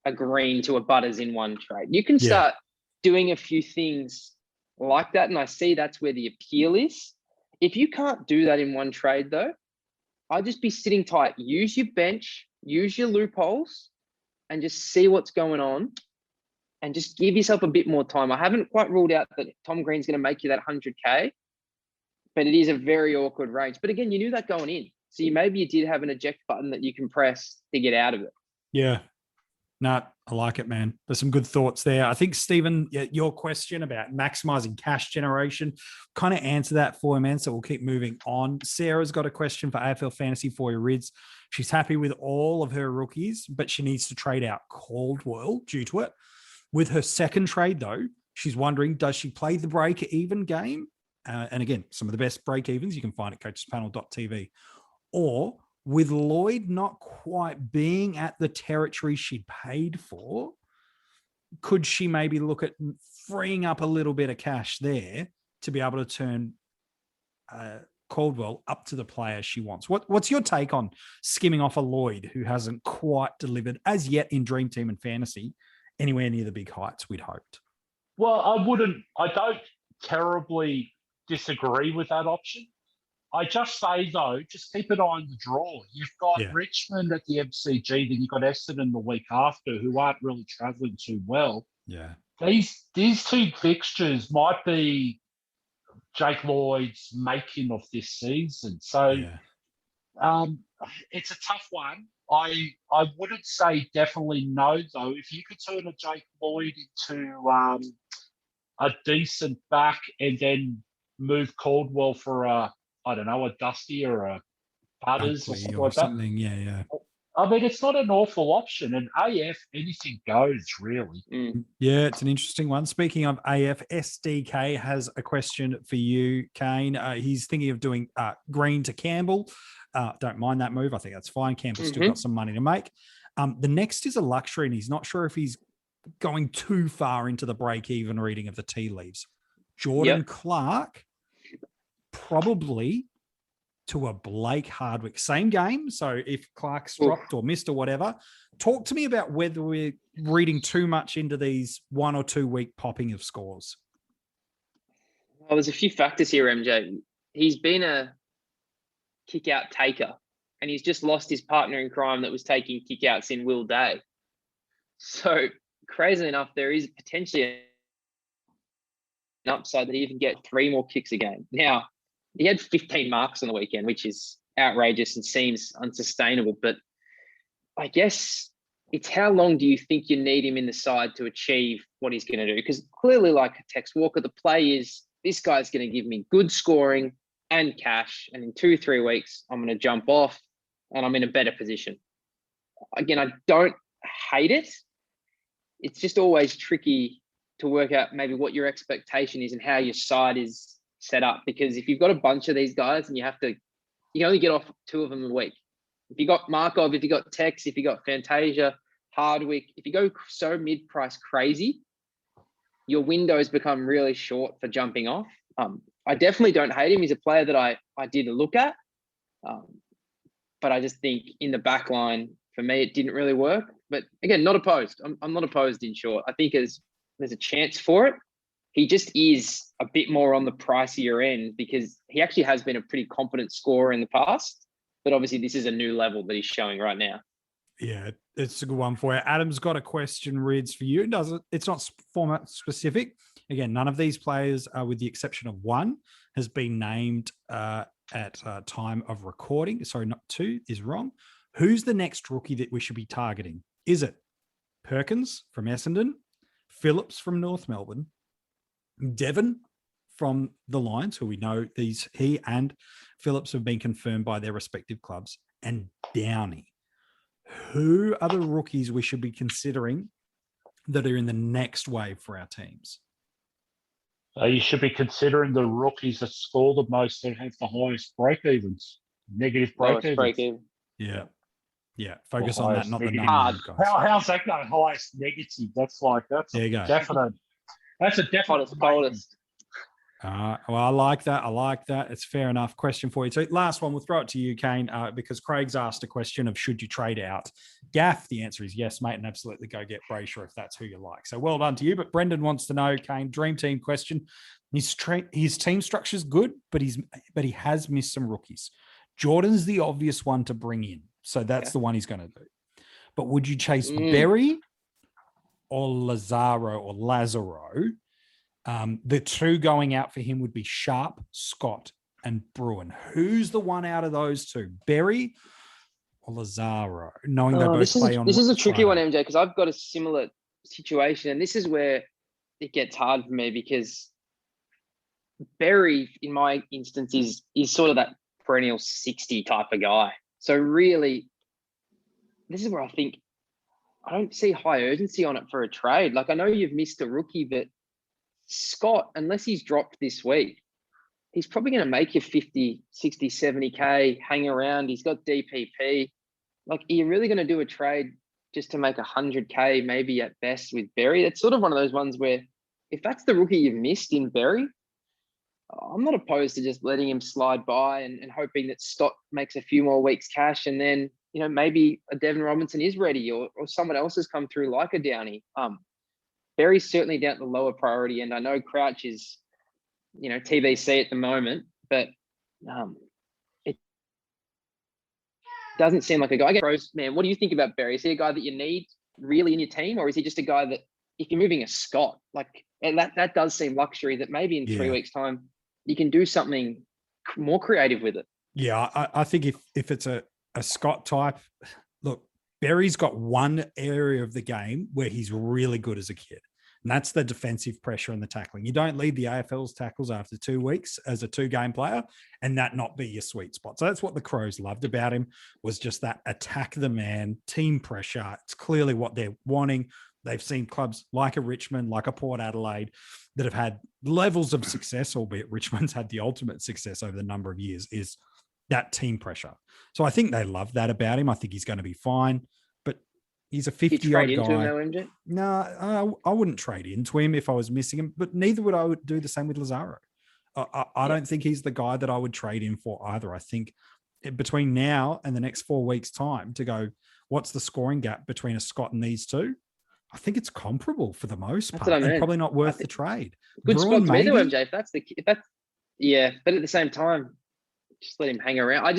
a Green to a Butters in one trade. You can start doing a few things like that, and I see that's where the appeal is. If you can't do that in one trade, though, I'd just be sitting tight. Use your bench, use your loopholes, and just see what's going on, and just give yourself a bit more time. I haven't quite ruled out that Tom Green's going to make you that 100K, but it is a very awkward range. But again, you knew that going in. So maybe you did have an eject button that you can press to get out of it. Yeah. No, I like it, man. There's some good thoughts there. I think, Stephen, your question about maximizing cash generation kind of answer that for you, man. So we'll keep moving on. Sarah's got a question for AFL Fantasy for you, Rids. She's happy with all of her rookies, but she needs to trade out Caldwell due to it. With her second trade, though, she's wondering, does she play the break-even game? And again, some of the best break-evens you can find at coachespanel.tv. Or with Lloyd not quite being at the territory she'd paid for, could she maybe look at freeing up a little bit of cash there to be able to turn Caldwell up to the player she wants? What's your take on skimming off a Lloyd who hasn't quite delivered as yet in Dream Team and Fantasy anywhere near the big heights we'd hoped? Well, I don't terribly disagree with that option. I just say, though, just keep an eye on the draw. You've got Richmond at the MCG, then you've got Essendon the week after, who aren't really travelling too well. Yeah. These two fixtures might be Jake Lloyd's making of this season. So it's a tough one. I wouldn't say definitely no, though. If you could turn a Jake Lloyd into a decent back and then move Caldwell for a Dusty or a Butters or something like that. Yeah. I mean, it's not an awful option. And AF, anything goes, really. Yeah, it's an interesting one. Speaking of AF, SDK has a question for you, Kane. He's thinking of doing Green to Campbell. Don't mind that move. I think that's fine. Campbell's still got some money to make. The next is a luxury, and he's not sure if he's going too far into the break-even reading of the tea leaves. Jordan Clark, probably to a Blake Hardwick. Same game. So if Clark's dropped or missed or whatever, talk to me about whether we're reading too much into these 1 or 2 week popping of scores. Well, there's a few factors here, MJ. He's been a kick-out taker, and he's just lost his partner in crime that was taking kick-outs in Will Day. So, crazy enough, there is potentially an upside that he can get 3 more kicks a game. Now, he had 15 marks on the weekend, which is outrageous and seems unsustainable. But I guess it's how long do you think you need him in the side to achieve what he's going to do? Because clearly, like Tex Walker, the play is this guy's going to give me good scoring and cash. And in 2-3 weeks, I'm going to jump off and I'm in a better position. Again, I don't hate it. It's just always tricky to work out maybe what your expectation is and how your side is set up. Because if you've got a bunch of these guys and you can only get off 2 of them a week. If you got Markov, if you got Tex, if you got Fantasia, Hardwick, if you go so mid-price crazy, your windows become really short for jumping off. I definitely don't hate him. He's a player that I did look at. But I just think in the back line, for me, it didn't really work. But again, not opposed. I'm not opposed in short. I think there's a chance for it. He just is a bit more on the pricier end because he actually has been a pretty competent scorer in the past. But obviously, this is a new level that he's showing right now. Yeah, it's a good one for you. Adam's got a question, Rids, for you. It's not format specific. Again, none of these players, with the exception of one, has been named at time of recording. Sorry, not two, is wrong. Who's the next rookie that we should be targeting? Is it Perkins from Essendon, Phillips from North Melbourne, Devon from the Lions, who we know he and Phillips have been confirmed by their respective clubs, and Downey? Who are the rookies we should be considering that are in the next wave for our teams? You should be considering the rookies that score the most and have the highest break-evens, negative break-evens. Yeah. Focus on that, not the number. Guys. How's that going? Highest negative. There you go. Definite. That's a definite. Well, I like that. It's fair enough. Question for you. So last one, we'll throw it to you, Kane, because Craig's asked a question of should you trade out Gaff? The answer is yes, mate, and absolutely go get Brayshaw if that's who you like. So well done to you. But Brendan wants to know, Kane, dream team question. His team structure is good, but he has missed some rookies. Jordan's the obvious one to bring in, so that's the one he's going to do. But would you chase Berry or Lazaro? The two going out for him would be Sharp, Scott, and Bruin. Who's the one out of those two, Berry or Lazaro? Knowing they both play on. This is a tricky one, MJ, because I've got a similar situation, and this is where it gets hard for me because Berry, in my instance, is sort of that perennial 60 type of guy. So really, this is where I think I don't see high urgency on it for a trade. Like, I know you've missed a rookie, but Scott, unless he's dropped this week, he's probably going to make you 50, 60, 70K, hang around. He's got DPP. Like, are you really going to do a trade just to make 100K maybe at best with Berry? It's sort of one of those ones where if that's the rookie you've missed in Berry, I'm not opposed to just letting him slide by and hoping that Stott makes a few more weeks cash, and then, you know, maybe a Devon Robinson is ready or someone else has come through like a Downey. Berry's certainly down at the lower priority, and I know Crouch is, you know, TBC at the moment, but it doesn't seem like a guy. Man, what do you think about Berry? Is he a guy that you need really in your team, or is he just a guy that if you're moving a Scott, like, and that does seem luxury that maybe in 3 weeks' time you can do something more creative with it? Yeah, I think if it's a Scott type, look, Berry's got one area of the game where he's really good as a kid, and that's the defensive pressure and the tackling. You don't lead the AFL's tackles after 2 weeks as a 2-game player and that not be your sweet spot. So that's what the Crows loved about him, was just that attack the man, team pressure. It's clearly what they're wanting. They've seen clubs like a Richmond, like a Port Adelaide, that have had levels of success, albeit Richmond's had the ultimate success over the number of years, is that team pressure. So I think they love that about him. I think he's going to be fine, but he's a 50-year-old guy. Him now, MJ? No, I wouldn't trade into him if I was missing him, but neither would I do the same with Lazaro. I don't think he's the guy that I would trade in for either. I think between now and the next 4 weeks' time to go, what's the scoring gap between a Scott and these two? I think it's comparable for the most part, and probably not worth the trade. Good spot to me though, MJ. If that's but at the same time, just let him hang around.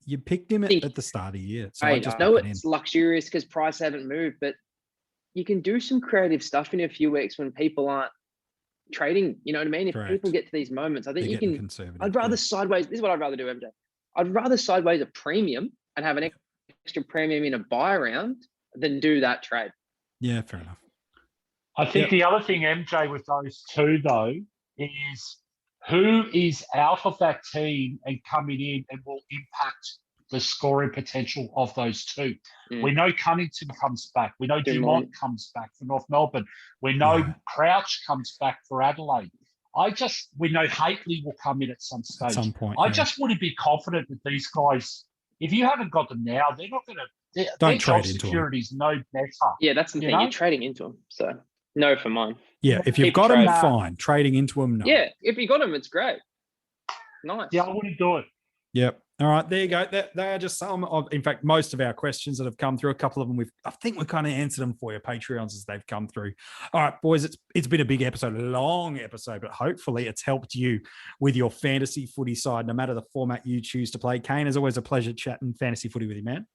You picked him at the start of the year. So I know it's luxurious because price haven't moved, but you can do some creative stuff in a few weeks when people aren't trading. You know what I mean? If people get to these moments, I think you can. I'd rather sideways. This is what I'd rather do, MJ. I'd rather sideways a premium and have an extra premium in a buy round than do that trade. Yeah, fair enough. I think the other thing, MJ, with those two, though, is who is out of that team and coming in and will impact the scoring potential of those two. We know Cunnington comes back. We know Dumont comes back for North Melbourne. We know Crouch comes back for Adelaide. We know Haitley will come in at some stage. At some point, I just want to be confident that these guys, if you haven't got them now, they're not going to. Don't trade into them. Security's no better. Yeah, that's the thing. You're trading into them. So no for mine. Yeah, if you've got them, fine. Trading into them, no. Yeah, if you got them, it's great. Nice. Yeah, I wouldn't do it. Yep. All right, there you go. They are just some of, in fact, most of our questions that have come through. A couple of them I think we've kind of answered them for your Patreons as they've come through. All right, boys, it's been a big episode, a long episode, but hopefully it's helped you with your fantasy footy side, no matter the format you choose to play. Kane, it's always a pleasure chatting fantasy footy with you, man.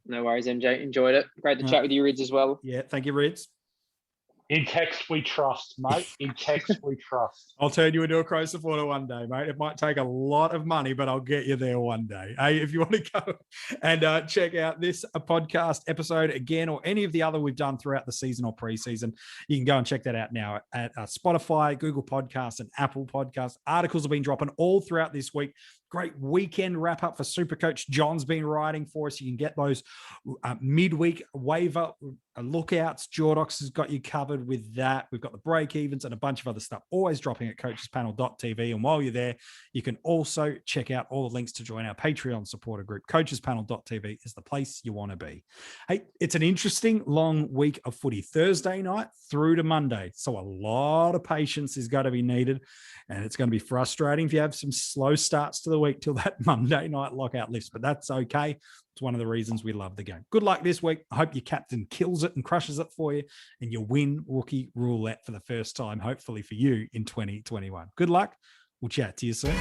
No worries, MJ. Enjoyed it. Great to chat with you, Rids, as well. Yeah, thank you, Rids. In text we trust, mate. In text we trust. I'll turn you into a Crow supporter one day, mate. It might take a lot of money, but I'll get you there one day. Hey, if you want to go and check out this podcast episode again, or any of the other we've done throughout the season or preseason, you can go and check that out now at Spotify, Google Podcasts, and Apple Podcasts. Articles have been dropping all throughout this week. Great weekend wrap up for SuperCoach. John's been writing for us. You can get those midweek waiver lookouts. Jordox has got you covered with that. We've got the break evens and a bunch of other stuff always dropping at coachespanel.tv. And while you're there, you can also check out all the links to join our Patreon supporter group. Coachespanel.tv is the place you want to be. Hey, it's an interesting long week of footy. Thursday night through to Monday. So a lot of patience is going to be needed. And it's going to be frustrating if you have some slow starts to the week till that Monday night lockout lifts, but that's okay. It's one of the reasons we love the game. Good luck this week. I hope your captain kills it and crushes it for you, and you win rookie roulette for the first time, hopefully for you in 2021. Good luck. We'll chat to you soon.